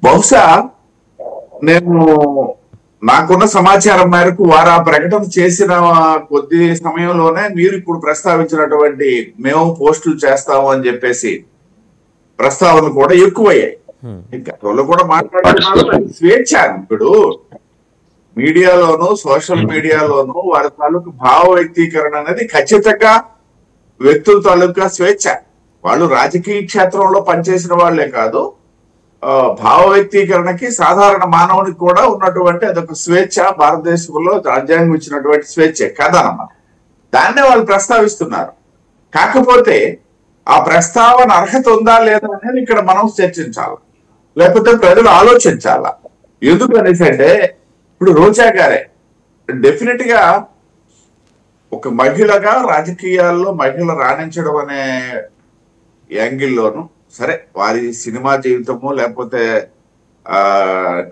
బహుశా నేను నాకున్న సమాచారం మేరకు వారు ఆ ప్రకటన చేసిన కొద్ది సమయంలోనే మీరు ఇప్పుడు ప్రస్తావించినటువంటి మేము పోస్టులు చేస్తాము అని చెప్పేసి ప్రస్తావనలు కూడా ఎక్కువయ్యాయి. గతంలో కూడా మాట్లాడుతున్నారు. స్వేచ్ఛ ఇప్పుడు మీడియాలోను సోషల్ మీడియాలోను వారి తాలూకు భావ వ్యక్తీకరణ అనేది ఖచ్చితంగా వ్యక్తుల తాలూకా స్వేచ్ఛ. వాళ్ళు రాజకీయ క్షేత్రంలో పనిచేసిన వాళ్లే కాదు, భావ వ్యక్తీకరణకి సాధారణ మానవునికి కూడా ఉన్నటువంటి అదొక స్వేచ్ఛ. భారతదేశంలో రాజ్యాంగం ఇచ్చినటువంటి స్వేచ్ఛ కదనమాట. దాన్నే వాళ్ళు ప్రస్తావిస్తున్నారు. కాకపోతే ఆ ప్రస్తావన అర్హత ఉందా లేదా అనేది ఇక్కడ మనం చర్చించాలి, లేకపోతే ప్రజలు ఆలోచించాలా. ఎందుకు అనేసి అంటే ఇప్పుడు రోజా గారే డెఫినెట్ గా ఒక మహిళగా రాజకీయాల్లో మహిళ రాణించడం అనే యాంగిల్లోను సరే, వారి సినిమా జీవితము లేకపోతే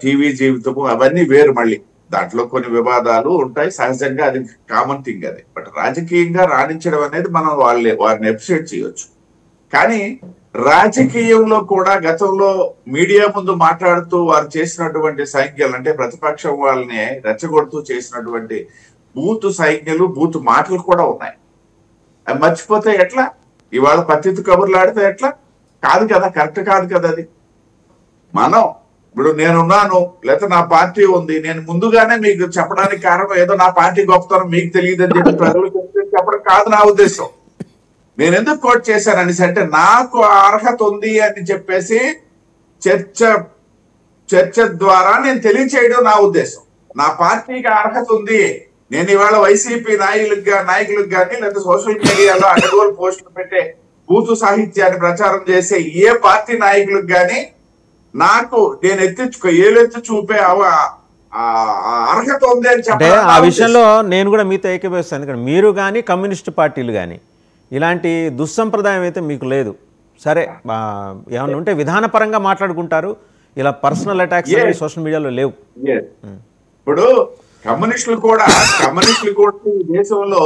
టీవీ జీవితము అవన్నీ వేరు. మళ్ళీ దాంట్లో కొన్ని వివాదాలు ఉంటాయి సహజంగా, అది కామన్ థింగ్ అది. బట్ రాజకీయంగా రాణించడం అనేది మనం వారిని అప్రిషియేట్ చేయొచ్చు. కానీ రాజకీయంలో కూడా గతంలో మీడియా ముందు మాట్లాడుతూ వారు చేసినటువంటి సంఖ్యలు అంటే ప్రతిపక్షం వాళ్ళని రెచ్చగొడుతూ చేసినటువంటి బూతు సంఖ్యలు బూతు మాటలు కూడా ఉన్నాయి. అవి మర్చిపోతే ఎట్లా? ఇవాళ పత్తిత్తు కబుర్లు ఆడితే ఎట్లా? కాదు కదా, కరెక్ట్ కాదు కదా అది. మనం ఇప్పుడు నేనున్నాను లేకపోతే నా పార్టీ ఉంది, నేను ముందుగానే మీకు చెప్పడానికి కారణం ఏదో నా పార్టీ గొప్పతనం మీకు తెలియదని చెప్పి ప్రజలకు చెప్పడం కాదు నా ఉద్దేశం. నేను ఎందుకు కోట్ చేశానని అంటే నాకు అర్హత ఉంది అని చెప్పేసి చర్చ ద్వారా నేను తెలియచేయడం నా ఉద్దేశం. నా పార్టీకి అర్హత ఉంది. నేను ఇవాళ వైసీపీ నాయకులకు కానీ లేదా సోషల్ మీడియాలో అడ్డగోలు పోస్టులు పెట్టే బూతు సాహిత్యాన్ని ప్రచారం చేసే ఏ పార్టీ నాయకులకు కానీ నాకు నేను ఏలెత్తి చూపే అర్హత ఉంది అని చెప్పి ఆ విషయంలో నేను కూడా మీతో ఏకీభవిస్తాను. ఎందుకంటే మీరు కానీ కమ్యూనిస్ట్ పార్టీలు కానీ ఇలాంటి దుస్సంప్రదాయం అయితే మీకు లేదు. సరే, ఏమన్నా ఉంటే విధానపరంగా మాట్లాడుకుంటారు, ఇలా పర్సనల్ అటాక్స్ సోషల్ మీడియాలో లేవు. ఇప్పుడు కమ్యూనిస్టులు కూడా ఈ దేశంలో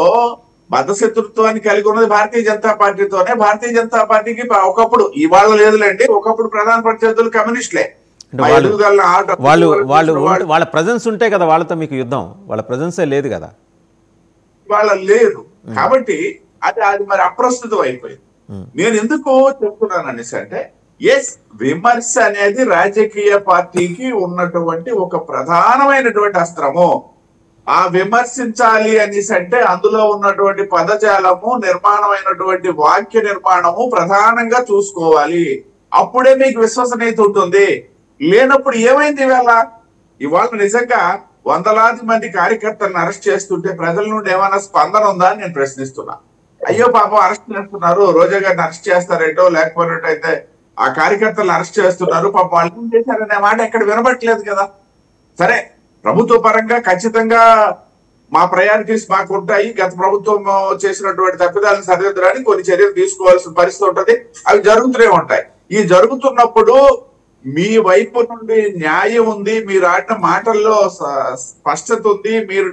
బద్ధశత్రుత్వాన్ని కలిగి ఉన్నది భారతీయ జనతా పార్టీతోనే. భారతీయ జనతా పార్టీకి ఒకప్పుడు, ఇవాళ లేదులేండి, ఒకప్పుడు ప్రధాన ప్రత్యర్థులు కమ్యూనిస్టులే. వాళ్ళ ప్రెజెన్స్ ఉంటే కదా వాళ్ళతో మీకు యుద్ధం. వాళ్ళ ప్రెజెన్సే లేదు కదా, వాళ్ళ లేదు. కాబట్టి అది మరి అప్రస్తుతం అయిపోయింది. నేను ఎందుకు చెప్తున్నాను అనేసి అంటే, ఎస్, విమర్శ అనేది రాజకీయ పార్టీకి ఉన్నటువంటి ఒక ప్రధానమైనటువంటి అస్త్రము. ఆ విమర్శించాలి అనేసి అంటే అందులో ఉన్నటువంటి పదజాలము, నిర్మాణమైనటువంటి వాక్య నిర్మాణము ప్రధానంగా చూసుకోవాలి. అప్పుడే మీకు విశ్వసనీయత ఉంటుంది. లేనప్పుడు ఏమైంది ఇవాళ నిజంగా వందలాది మంది కార్యకర్తలను అరెస్ట్ చేస్తుంటే ప్రజల నుండి ఏమైనా స్పందన ఉందా అని నేను ప్రశ్నిస్తున్నా. అయ్యో పాపం అరెస్ట్ చేస్తున్నారు, రోజా గారిని అరెస్ట్ చేస్తారేటో, లేకపోయినట్టయితే ఆ కార్యకర్తలను అరెస్ట్ చేస్తున్నారు, పాపం వాళ్ళు ఏం చేశారనే మాట ఎక్కడ వినబట్టలేదు కదా. సరే, ప్రభుత్వ పరంగా ఖచ్చితంగా మా ప్రయారిటీస్ మాకు ఉంటాయి. గత ప్రభుత్వం చేసినటువంటి తప్పిదాలను సరిదిద్దడానికి కొన్ని చర్యలు తీసుకోవాల్సిన పరిస్థితి ఉంటుంది. అవి జరుగుతూనే ఉంటాయి. ఈ జరుగుతున్నప్పుడు మీ వైపు నుండి న్యాయం ఉంది, మీరు ఆడిన మాటల్లో స్పష్టత ఉంది, మీరు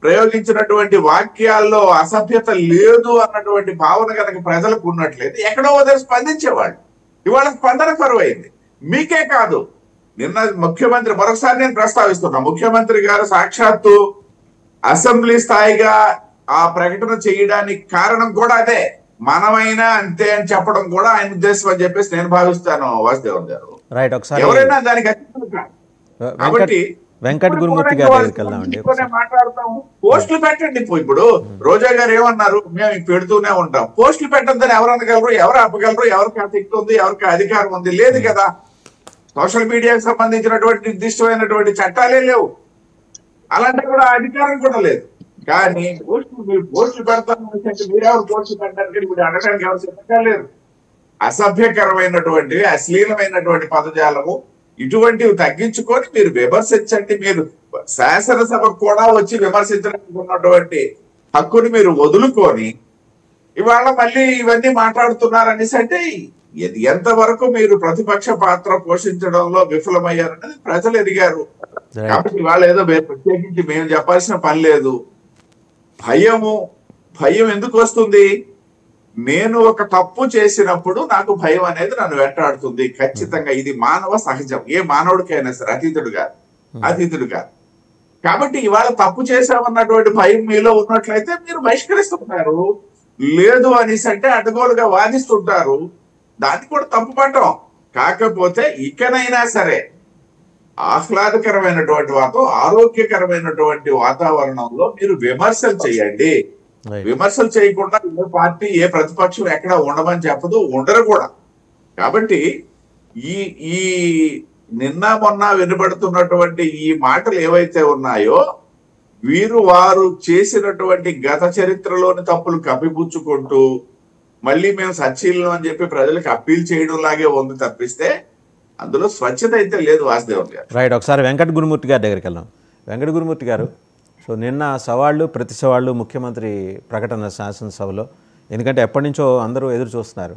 ప్రయోగించినటువంటి వాక్యాల్లో అసభ్యత లేదు అన్నటువంటి భావన కనుక ప్రజలకు ఉన్నట్లయితే ఎక్కడో వదిలి స్పందించేవాళ్ళు. ఇవాళ స్పందన కరువైంది. మీకే కాదు, నిన్న ముఖ్యమంత్రి, మరొకసారి నేను ప్రస్తావిస్తున్నా, ముఖ్యమంత్రి గారు సాక్షాత్తు అసెంబ్లీ స్థాయిగా ఆ ప్రకటన చేయడానికి కారణం కూడా అదే. మనమైనా అంతే అని చెప్పడం కూడా ఆయన ఉద్దేశం అని చెప్పేసి నేను భావిస్తాను. వాసుదేవన్ గారు, ఎవరైనా దానికి కాబట్టి వెంకట్ గురుమూర్తి గారు మాట్లాడతాము. పోస్టులు పెట్టండి. ఇప్పుడు రోజా గారు ఏమన్నారు, మేము పెడుతూనే ఉంటాం. పోస్టులు పెట్టద్దని ఎవరు అనగలరు, ఎవరు ఆపగలరు, ఎవరికి శక్తి ఉంది, ఎవరికి అధికారం ఉంది? లేదు కదా. సోషల్ మీడియాకి సంబంధించినటువంటి నిర్దిష్టమైనటువంటి చట్టాలే లేవు, అలాంటి కూడా అధికారం కూడా లేదు. కానీ పోస్టులు పెడతాను మీరెవరు పోస్టులు పెట్టడానికి ఇప్పుడు అనడానికి ఎవరు సిద్ధంగా లేరు. అసభ్యకరమైనటువంటి అశ్లీలమైనటువంటి పదజాలము ఇటువంటివి తగ్గించుకొని మీరు విమర్శించండి. మీరు శాసనసభకు కూడా వచ్చి విమర్శించడానికి ఉన్నటువంటి హక్కుని మీరు వదులుకొని ఇవాళ మళ్ళీ ఇవన్నీ మాట్లాడుతున్నారనేసి అంటే ఎంతవరకు మీరు ప్రతిపక్ష పాత్ర పోషించడంలో విఫలమయ్యారనేది ప్రజలు ఎదిగారు. కాబట్టి ఇవాళ ఏదో ప్రత్యేకించి మేము చెప్పాల్సిన పని లేదు. భయం ఎందుకు వస్తుంది? నేను ఒక తప్పు చేసినప్పుడు నాకు భయం అనేది నన్ను వెంటాడుతుంది ఖచ్చితంగా. ఇది మానవ సహజం, ఏ మానవుడికైనా సరే, అతీతుడు కాదు. కాబట్టి ఇవాళ తప్పు చేశామన్నటువంటి భయం మీలో ఉన్నట్లయితే మీరు బహిష్కరిస్తుంటారు. లేదు అనేసి అంటే అడ్డగోలుగా వాదిస్తుంటారు. దాన్ని కూడా తప్పు పడ్డం. కాకపోతే ఇకనైనా సరే ఆహ్లాదకరమైనటువంటి ఆరోగ్యకరమైనటువంటి వాతావరణంలో మీరు విమర్శలు చేయండి. విమర్శలు చేయకుండా ఏ పార్టీ ఏ ప్రతిపక్షం ఎక్కడ ఉండమని చెప్పదు, ఉండరు కూడా. కాబట్టి ఈ నిన్న మొన్న వినబడుతున్నటువంటి ఈ మాటలు ఏవైతే ఉన్నాయో వారు చేసినటువంటి గత చరిత్రలోని తప్పులు కప్పిపుచ్చుకుంటూ మళ్ళీ మేము సచ్చీలను అని చెప్పి ప్రజలకు అప్పీల్ చేయడం లాగే ఉంది తప్పిస్తే అందులో స్వచ్ఛత అయితే లేదు. వాసుదేవన్ గారు రైట్. ఒకసారి వెంకట గురుమూర్తి గారి దగ్గరికి వెళ్దాం. వెంకట గురుమూర్తి గారు, సో నిన్న సవాళ్ళు ప్రతి సవాళ్ళు ముఖ్యమంత్రి ప్రకటన శాసనసభలో, ఎందుకంటే ఎప్పటి నుంచో అందరూ ఎదురు చూస్తున్నారు.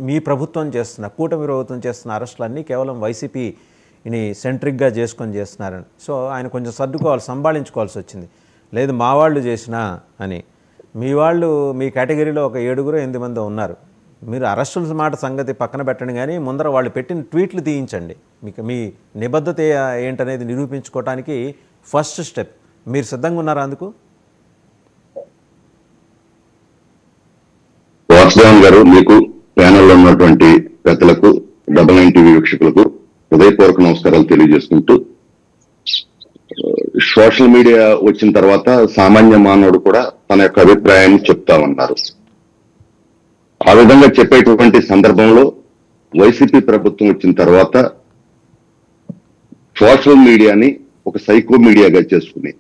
మీ ప్రభుత్వం చేస్తున్న, కూటమి ప్రభుత్వం చేస్తున్న అరెస్టులన్నీ కేవలం వైసీపీని సెంట్రిక్గా చేసుకొని చేస్తున్నారని. సో ఆయన కొంచెం సంభాళించుకోవాల్సి వచ్చింది. లేదు మా వాళ్ళు చేసినా అని. మీ వాళ్ళు మీ కేటగిరీలో ఒక 7-8 మంది ఉన్నారు. మీరు అరెస్టుల మాట సంగతి పక్కన పెట్టండి, కానీ ముందర వాళ్ళు పెట్టిన ట్వీట్లు తీయించండి. మీకు మీ నిబద్ధత ఏంటనేది నిరూపించుకోవడానికి ఫస్ట్ స్టెప్. మీరు సిద్ధంగా ఉన్నారా అందుకు? వాసుదేవన్ గారు, మీకు ప్యానెల్లో ఉన్నటువంటి పెద్దలకు, డబల్9 టీవీ వీక్షకులకు హృదయపూర్వక నమస్కారాలు తెలియజేసుకుంటూ, సోషల్ మీడియా వచ్చిన తర్వాత సామాన్య మానవుడు కూడా తన యొక్క అభిప్రాయాన్ని చెప్తా ఉన్నారు. ఆ విధంగా చెప్పేటువంటి సందర్భంలో వైసీపీ ప్రభుత్వం వచ్చిన తర్వాత సోషల్ మీడియాని ఒక సైకో మీడియాగా చేసుకుని,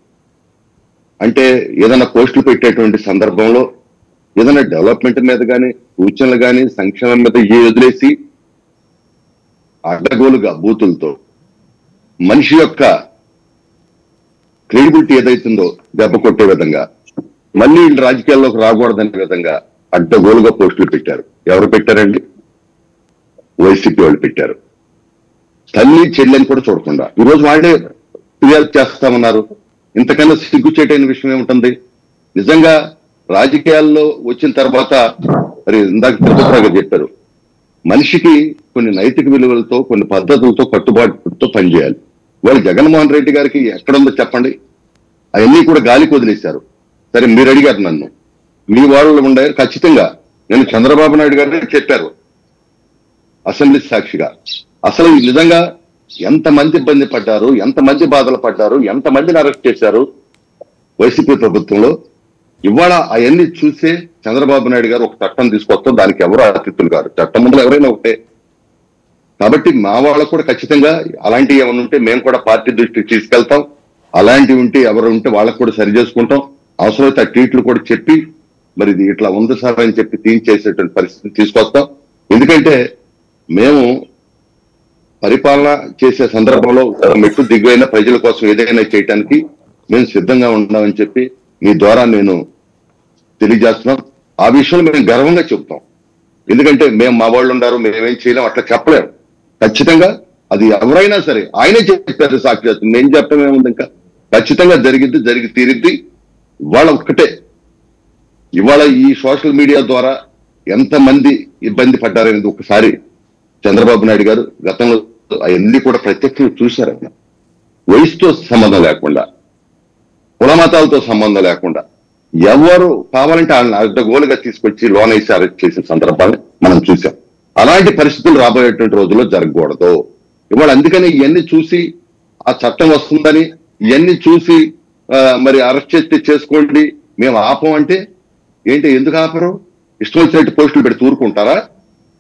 అంటే ఏదైనా పోస్టులు పెట్టేటువంటి సందర్భంలో ఏదైనా డెవలప్మెంట్ మీద కానీ, సూచనలు కానీ, సంక్షేమం మీద వదిలేసి అడ్డగోలుగా బూతులతో మనిషి యొక్క క్రెడిబిలిటీ ఏదైతుందో దెబ్బ కొట్టే విధంగా, మళ్ళీ వీళ్ళు రాజకీయాల్లోకి రాకూడదనే విధంగా అడ్డగోలుగా పోస్టులు పెట్టారు. ఎవరు పెట్టారండి? వైసీపీ వాళ్ళు పెట్టారు. తల్లి చెల్లెని కూడా చూడకుండా ఈరోజు వాళ్ళే ఫిర్యాదు చేస్తామన్నారు. ఇంతకన్నా సిగ్గుచేటైన విషయం ఏముంటుంది? నిజంగా రాజకీయాల్లో వచ్చిన తర్వాత, మరి ఇందాక తిరుపతిరావు చెప్పారు, మనిషికి కొన్ని నైతిక విలువలతో, కొన్ని పద్ధతులతో, కట్టుబాటుతో పనిచేయాలి. వాళ్ళు జగన్మోహన్ రెడ్డి గారికి ఎక్కడుందో చెప్పండి, అవన్నీ కూడా గాలికి వదిలేశారు. సరే, మీరు అడిగారు నన్ను, మీ వాళ్ళు ఉండే ఖచ్చితంగా నేను చంద్రబాబు నాయుడు గారిని చెప్పారు అసెంబ్లీ సాక్షిగా. అసలు నిజంగా ఎంతమంది ఇబ్బంది పడ్డారు, ఎంతమంది బాధలు పడ్డారు, ఎంతమందిని అరెస్ట్ చేశారు వైసీపీ ప్రభుత్వంలో. ఇవాళ అవన్నీ చూసే చంద్రబాబు నాయుడు గారు ఒక చట్టం తీసుకొస్తాం, దానికి ఎవరు అతిథులు గారు, చట్టం ముందు ఎవరైనా ఒకటే. కాబట్టి మా వాళ్ళకు కూడా ఖచ్చితంగా అలాంటివి ఏమైనా ఉంటే మేము కూడా పార్టీ దృష్టికి తీసుకెళ్తాం. అలాంటివి ఉంటే ఎవరు ఉంటే వాళ్ళకు కూడా సరి చేసుకుంటాం. అవసరమైతే ఆ ట్వీట్లు కూడా చెప్పి మరి ఇది ఇట్లా ఉంది సార్ అని చెప్పి తీయించేసేటువంటి పరిస్థితి తీసుకొస్తాం. ఎందుకంటే మేము పరిపాలన చేసే సందర్భంలో మెట్టు దిగువైన ప్రజల కోసం ఏదైనా చేయడానికి మేము సిద్ధంగా ఉన్నామని చెప్పి మీ ద్వారా నేను తెలియజేస్తున్నాం. ఆ విషయంలో మేము గర్వంగా చెబుతాం. ఎందుకంటే మేము మా వాళ్ళు ఉన్నారు, మేమేం చేయలేం అట్లా చెప్పలేము. ఖచ్చితంగా అది ఎవరైనా సరే ఆయనే చెప్పారు సాక్షాత్, మేము చెప్పమేముంది, ఇంకా ఖచ్చితంగా జరిగి తీరిద్ది. ఇవాళ ఒక్కటే, ఇవాళ ఈ సోషల్ మీడియా ద్వారా ఎంతమంది ఇబ్బంది పడ్డారనేది ఒకసారి చంద్రబాబు నాయుడు గారు గతంలో అవన్నీ కూడా ప్రత్యక్షంగా చూశారు. ఆయన వయసుతో సంబంధం లేకుండా, కుల మతాలతో సంబంధం లేకుండా ఎవరు కావాలంటే వాళ్ళని అడ్డగోలుగా తీసుకొచ్చి లోన్ వేసి అరెస్ట్ చేసిన సందర్భాన్ని మనం చూసాం. అలాంటి పరిస్థితులు రాబోయేటువంటి రోజుల్లో జరగకూడదు. ఇవాళ అందుకని ఇవన్నీ చూసి ఆ చట్టం వస్తుందని, ఇవన్నీ చూసి మరి అరెస్ట్ చేస్తే చేసుకోండి, మేము ఆపం అంటే ఏంటి? ఎందుకు ఆపరు? ఇష్టం వచ్చినట్టు పోస్టులు పెట్టి ఊరుకుంటారా?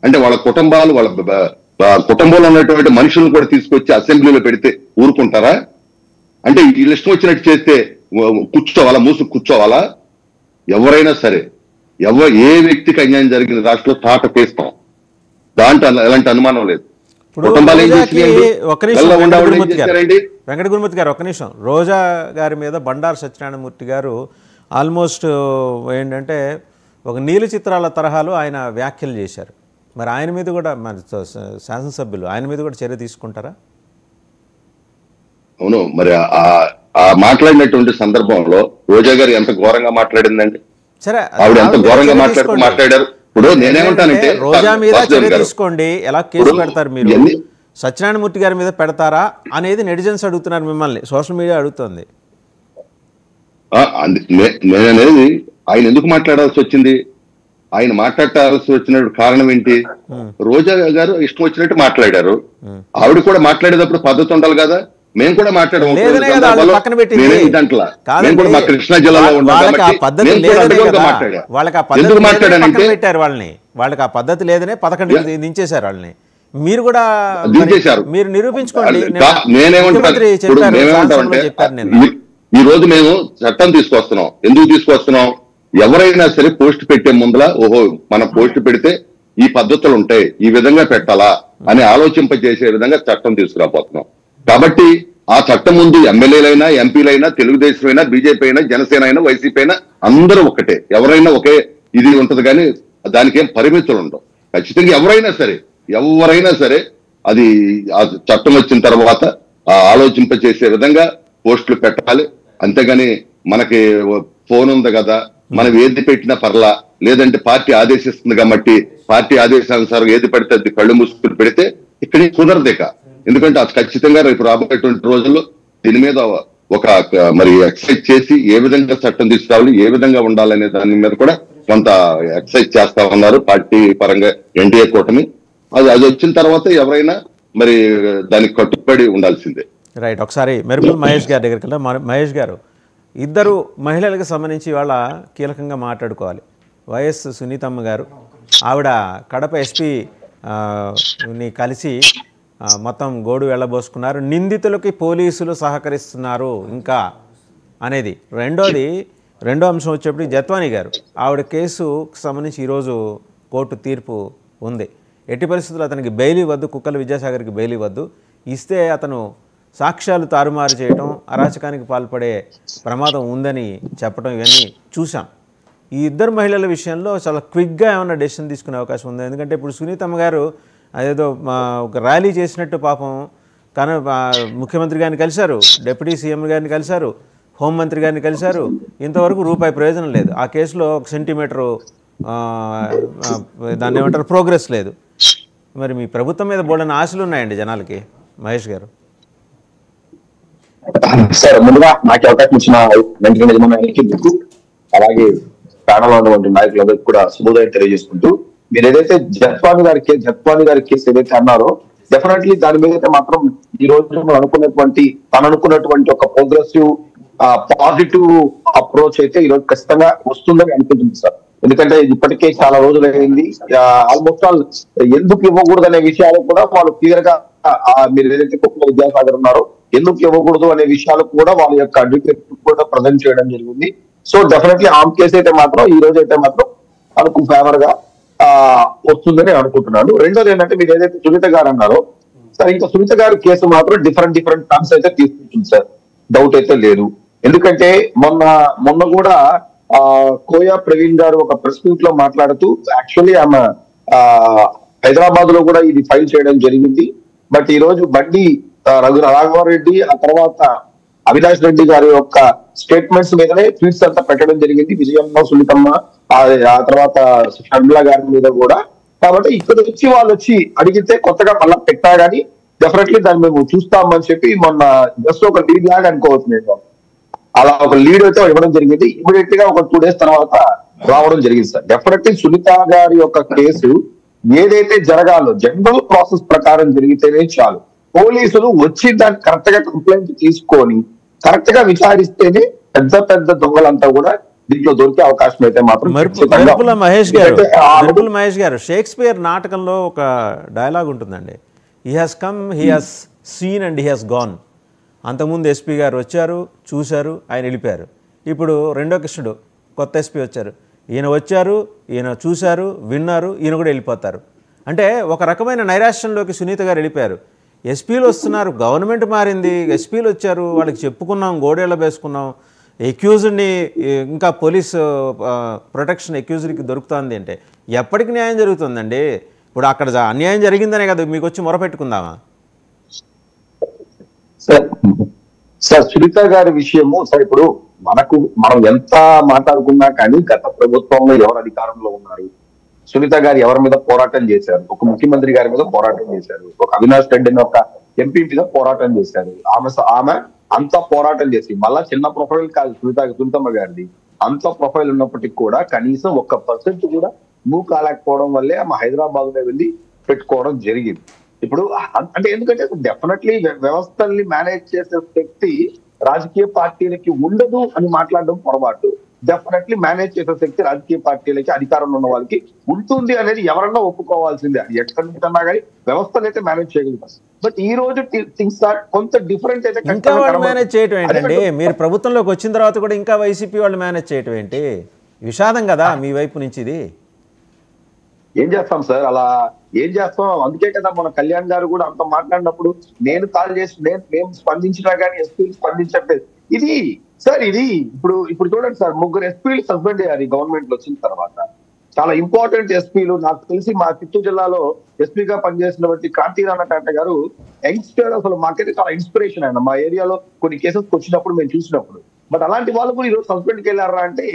అంటే వాళ్ళ కుటుంబాలు, వాళ్ళ కుటుంబంలో ఉన్నటువంటి మనుషులను కూడా తీసుకొచ్చి అసెంబ్లీలో పెడితే ఊరుకుంటారా? అంటే వీళ్ళు ఇష్టం వచ్చినట్టు చేస్తే కూర్చోవాలా, మూసుకు కూర్చోవాలా? ఎవరైనా సరే ఏ వ్యక్తికి అన్యాయం జరిగిన రాష్ట్రంలో తాట తీస్తాం, దాంట్లో ఎలాంటి అనుమానం లేదు. వెంకట గురుమూర్తి గారు ఒక్క నిమిషం. రోజా గారి మీద బండారు సత్యనారాయణమూర్తి గారు ఆల్మోస్ట్ ఏంటంటే ఒక నీలి చిత్రాల తరహాలో ఆయన వ్యాఖ్యలు చేశారు. మరి ఆయన మీద కూడా, మరి శాసనసభ్యులు ఆయన మీద కూడా చర్య తీసుకుంటారా? అవును, మరి ఆ మాట్లాడినటువంటి సందర్భంలో రోజా గారు ఎంత ఘోరంగా మాట్లాడిందండి. సరే, ఆవిడ ఎంత ఆవిడ మీద ఘోరంగా చర్య మాట్లాడుతూ తీసుకోండి. మాట్లాడారు. ఇప్పుడు నేనేమంటానంటే రోజా మీద వాసుదేవన్ చర్య గారు, తీసుకోండి. ఎలా కేసు ఇప్పుడు పెడతారు మీరు? ఇవన్నీ సత్యనారాయణమూర్తి గారి మీద పెడతారా అనేది నెటిజన్స్ అడుగుతున్నారు మిమ్మల్ని, సోషల్ మీడియా అడుగుతుంది. నేననేది ఆయన ఎందుకు మాట్లాడాల్సి వచ్చింది, ఆయన మాట్లాడాల్సి వచ్చిన కారణం ఏంటి? రోజా గారు ఇష్టం వచ్చినట్టు మాట్లాడారు. ఆవిడ కూడా మాట్లాడేటప్పుడు పద్ధతి ఉండాలి కదా. మేము కూడా మాట్లాడాము. లేదనే కదా వాళ్ళు పక్కన పెట్టింది. మేము కూడా మా కృష్ణా జిల్లాలో ఉన్నాం వాళ్ళకి ఆ కాబట్టి పద్ధతి మేము కూడా లేదనే అడ్డగోలుగా కదా. మాట్లాడాం. వాళ్ళకి ఆ పద్ధతి ఎందుకు లేదనే మాట్లాడానంటే పక్కన పెట్టారు వాళ్ళని. వాళ్ళకి ఆ పద్ధతి లేదనే 11 దించేశారు వాళ్ళని. మీరు కూడా దించేశారు. మీరు నిరూపించుకోండి. నేనేమంటాను, ఇప్పుడు మేమేమంటామంటే చెప్పారు నిన్న. ఈ రోజు మేము చట్టం తీసుకొస్తున్నాం. ఎందుకు తీసుకొస్తున్నాం? ఎవరైనా సరే పోస్ట్ పెట్టే ముందల ఓహో మనం పోస్ట్ పెడితే ఈ పద్ధతులు ఉంటాయి, ఈ విధంగా పెట్టాలా అని ఆలోచింపజేసే విధంగా చట్టం తీసుకురాబోతున్నాం. కాబట్టి ఆ చట్టం ముందు ఎమ్మెల్యేలైనా, ఎంపీలైనా, తెలుగుదేశం అయినా, బీజేపీ అయినా, జనసేన అయినా, వైసీపీ అయినా అందరూ ఒకటే. ఎవరైనా ఒకే ఇది ఉంటది, కానీ దానికి ఏం పరిమితులు ఉండవు. ఖచ్చితంగా ఎవరైనా సరే అది ఆ చట్టం వచ్చిన తర్వాత ఆలోచింపజేసే విధంగా పోస్టులు పెట్టాలి. అంతేగాని మనకి ఫోన్ ఉంది కదా, మనం ఏది పెట్టినా పర్లా, లేదంటే పార్టీ ఆదేశిస్తుంది కాబట్టి పార్టీ ఆదేశానుసారం ఏది పడితే అది కళ్ళు మూసుకుని పెడితే ఇక్కడ కుదరదేక. ఎందుకంటే అది ఖచ్చితంగా రేపు రాబోయేటువంటి రోజుల్లో దీని మీద ఒక మరి ఎక్సైజ్ చేసి ఏ విధంగా చట్టం తీసుకురావాలి, ఏ విధంగా ఉండాలనే దాని మీద కూడా కొంత ఎక్సైజ్ చేస్తా ఉన్నారు పార్టీ పరంగా ఎన్డీఏ కూటమి. అది వచ్చిన తర్వాత ఎవరైనా మరి దానికి కట్టుబడి ఉండాల్సిందే. రైట్. ఒకసారి మెరుపుల మహేష్ గారి దగ్గరికి వెళ్దాం. మహేష్ గారు, ఇద్దరు మహిళలకు సంబంధించి ఇవాళ కీలకంగా మాట్లాడుకోవాలి. వైఎస్ సునీతమ్మ గారు, ఆవిడ కడప ఎస్పీని కలిసి మొత్తం గోడు వెళ్ళబోసుకున్నారు. నిందితులకి పోలీసులు సహకరిస్తున్నారు ఇంకా అనేది. రెండో అంశం వచ్చేప్పటికి జత్వానీ గారు, ఆవిడ కేసుకు సంబంధించి ఈరోజు కోర్టు తీర్పు ఉంది. ఎట్టి పరిస్థితుల్లో అతనికి బెయిల్ ఇవ్వద్దు, కుక్కల విద్యాసాగర్కి బెయిల్ ఇవ్వద్దు, ఇస్తే అతను సాక్ష్యాలు తారుమారు చేయటం, అరాచకానికి పాల్పడే ప్రమాదం ఉందని చెప్పడం, ఇవన్నీ చూసాం. ఈ ఇద్దరు మహిళల విషయంలో చాలా క్విక్గా ఏమైనా డెసిషన్ తీసుకునే అవకాశం ఉంది. ఎందుకంటే ఇప్పుడు సునీతమ్మ గారు అదేదో ఒక ర్యాలీ చేసినట్టు పాపం కానీ ముఖ్యమంత్రి గారిని కలిశారు, డిప్యూటీ సీఎం గారిని కలిశారు, హోంమంత్రి గారిని కలిశారు, ఇంతవరకు రూపాయి ప్రయోజనం లేదు. ఆ కేసులో 1 సెంటీమీటరు దాన్ని ఏమంటారు ప్రోగ్రెస్ లేదు. మరి మీ ప్రభుత్వం మీద బోల్డని ఆశలు ఉన్నాయండి జనాలకి. మహేష్ గారు సార్, ముందుగా నాకు అవకాశం ఇచ్చిన వెంకట యజమానికి మీకు, అలాగే ప్యానల్ ఉన్నటువంటి నాయకులందరికీ కూడా శుభోదయం తెలియజేసుకుంటూ, మీరు ఏదైతే జత్వానీ గారి కేసు ఏదైతే అన్నారో డెఫినెట్లీ దాని మీద అయితే మాత్రం ఈ రోజు తను అనుకున్నటువంటి ఒక ప్రోగ్రెసివ్ పాజిటివ్ అప్రోచ్ అయితే ఈ రోజు ఖచ్చితంగా వస్తుందని అనుకుంటుంది సార్. ఎందుకంటే ఇప్పటికే చాలా రోజులు అయింది. ఆల్మోస్ట్ ఆల్ ఎందుకు ఇవ్వకూడదు అనే విషయాలు కూడా వాళ్ళు క్లియర్ గా, మీరు ఏదైతే కుక్కల విద్యాసాగర్ ఉన్నారో ఎందుకు ఇవ్వకూడదు అనే విషయాలు కూడా వాళ్ళ యొక్క అడ్వకేట్ కూడా ప్రజెంట్ చేయడం జరిగింది. సో డెఫినెట్లీ ఆమె కేసు అయితే మాత్రం ఈ రోజు అయితే మాత్రం మనకు ఫేవర్ గా వస్తుందని అనుకుంటున్నాను. రెండోది ఏంటంటే మీరు ఏదైతే సునీత గారు అన్నారో సార్, ఇంకా సునీత గారి కేసు మాత్రం డిఫరెంట్ టర్మ్స్ అయితే తీసుకుంటుంది సార్, డౌట్ అయితే లేదు. ఎందుకంటే మొన్న కూడా కోయా ప్రవీణ్ గారు ఒక ప్రెస్ మీట్ లో మాట్లాడుతూ యాక్చువల్లీ ఆమె హైదరాబాద్ లో కూడా ఇది ఫైల్ చేయడం జరిగింది. బట్ ఈ రోజు బండి రాఘవారెడ్డి, ఆ తర్వాత అవినాష్ రెడ్డి గారి యొక్క స్టేట్మెంట్స్ మీదనే ట్వీట్స్ అంతా పెట్టడం జరిగింది. విజయమ్మ, సునీతమ్మ, ఆ తర్వాత షర్మిల గారి మీద కూడా. కాబట్టి ఇక్కడ వచ్చి వాళ్ళు వచ్చి అడిగితే కొత్తగా మళ్ళీ పెట్టా గానీ డెఫినెట్లీ దాన్ని మేము చూస్తామని చెప్పి మొన్న జస్ట్ ఒక లీడ్ లాగా అనుకోవచ్చు. నేను అలా ఒక లీడ్ అయితే ఇవ్వడం జరిగింది. ఇమీడియట్ గా ఒక 2 days తర్వాత రావడం జరిగింది సార్. డెఫినెట్లీ సునీత గారి యొక్క కేసు ఏదైతే జరగాలో జనరల్ ప్రాసెస్ ప్రకారం జరిగితేనే చాలు. పోలీసులు వచ్చి దాన్ని కరెక్ట్ గా కంప్లైంట్ తీసుకొని కరెక్ట్ గా విచారిస్తేనే పెద్ద దొంగలంతా కూడా దీంట్లో దొరికే అవకాశం అయితే మాత్రం. మెరుపుల మహేష్ గారు, షేక్స్పియర్ నాటకంలో ఒక డైలాగ్ ఉంటుందండి, he has come, he has seen and he has gone. అంతకుముందు ఎస్పీ గారు వచ్చారు, చూశారు, ఆయన వెళ్ళిపోయారు. ఇప్పుడు రెండో కృష్ణుడు కొత్త ఎస్పీ వచ్చారు, ఈయన వచ్చారు, ఈయన చూశారు, విన్నారు, ఈయన కూడా వెళ్ళిపోతారు. అంటే ఒక రకమైన నైరాశ్యంలోకి సునీత గారు వెళ్ళిపోయారు. ఎస్పీలు వస్తున్నారు, గవర్నమెంట్ మారింది, ఎస్పీలు వచ్చారు, వాళ్ళకి చెప్పుకున్నాం, గోడేళ్ళ వేసుకున్నాం, ఎక్యూజ్డ్ని ఇంకా పోలీస్ ప్రొటెక్షన్ ఎక్యూజ్డ్కి దొరుకుతుంది అంటే ఎప్పటికి న్యాయం జరుగుతుందండి? ఇప్పుడు అక్కడ అన్యాయం జరిగిందనే కదా మీకు వచ్చి మొరపెట్టుకుందామా? సార్ సునీత గారి విషయము సార్, ఇప్పుడు మనం ఎంత మాట్లాడుకున్నా కానీ గత ప్రభుత్వంలో ఎవరు అధికారంలో ఉన్నారు, సునీత గారు ఎవరి మీద పోరాటం చేశారు? ఒక ముఖ్యమంత్రి గారి మీద పోరాటం చేశారు, ఒక అవినాష్ రెడ్డి అని ఒక ఎంపీ మీద పోరాటం చేశారు. ఆమె అంత పోరాటం చేసి మళ్ళా చిన్న ప్రొఫైల్ కాదు సునీతమ్మ గారిది, అంత ప్రొఫైల్ ఉన్నప్పటికీ కూడా కనీసం 1% కూడా మూవ్ కాలేకపోవడం వల్లే ఆమె హైదరాబాద్ లో వెళ్ళి పెట్టుకోవడం జరిగింది. ఇప్పుడు అంటే ఎందుకంటే డెఫినెట్లీ వ్యవస్థల్ని మేనేజ్ చేసే శక్తి రాజకీయ పార్టీలకి ఉండదు అని మాట్లాడడం పొరపాటు. డెఫినెట్లీ మేనేజ్ చేసే శక్తి రాజకీయ పార్టీలకి, అధికారంలో ఉన్న వాళ్ళకి ఉంటుంది అనేది ఎవరన్నా ఒప్పుకోవాల్సిందే. అది ఎక్కడి నుంచి అన్నా కానీ వ్యవస్థలు అయితే మేనేజ్ చేయగలుగుతారు. బట్ ఈ రోజు థింగ్స్ ఆర్ కొంత డిఫరెంట్ అయితే. ఇంకా వాళ్ళు మేనేజ్ చేయటం ఏంటండి? మీరు ప్రభుత్వంలోకి వచ్చిన తర్వాత కూడా ఇంకా వైసీపీ వాళ్ళు మేనేజ్ చేయటం ఏంటి? విషాదం కదా మీ వైపు నుంచి ఇది. ఏం చేస్తాం సార్, అలా ఏం చేస్తాం? అందుకే కదా మన కళ్యాణ్ గారు కూడా అంత మాట్లాడినప్పుడు నేను కాల్ చేసి మేము స్పందించినా కానీ ఎస్పీలు స్పందించట్లేదు. ఇది సార్ ఇది ఇప్పుడు చూడండి సార్, 3 ఎస్పీలు సస్పెండ్ అయ్యారు గవర్నమెంట్ వచ్చిన తర్వాత. చాలా ఇంపార్టెంట్ ఎస్పీలు. నాకు తెలిసి మా చిత్తూరు జిల్లాలో ఎస్పీగా పనిచేసినటువంటి క్రాంతి రాణా గారు యంగ్స్టర్, అసలు మాకైతే చాలా ఇన్స్పిరేషన్ ఆయన. మా ఏరియాలో కొన్ని కేసెస్ వచ్చినప్పుడు మేము చూసినప్పుడు. బట్ అలాంటి వాళ్ళు కూడా ఈరోజు సస్పెండ్కి వెళ్ళారా అంటే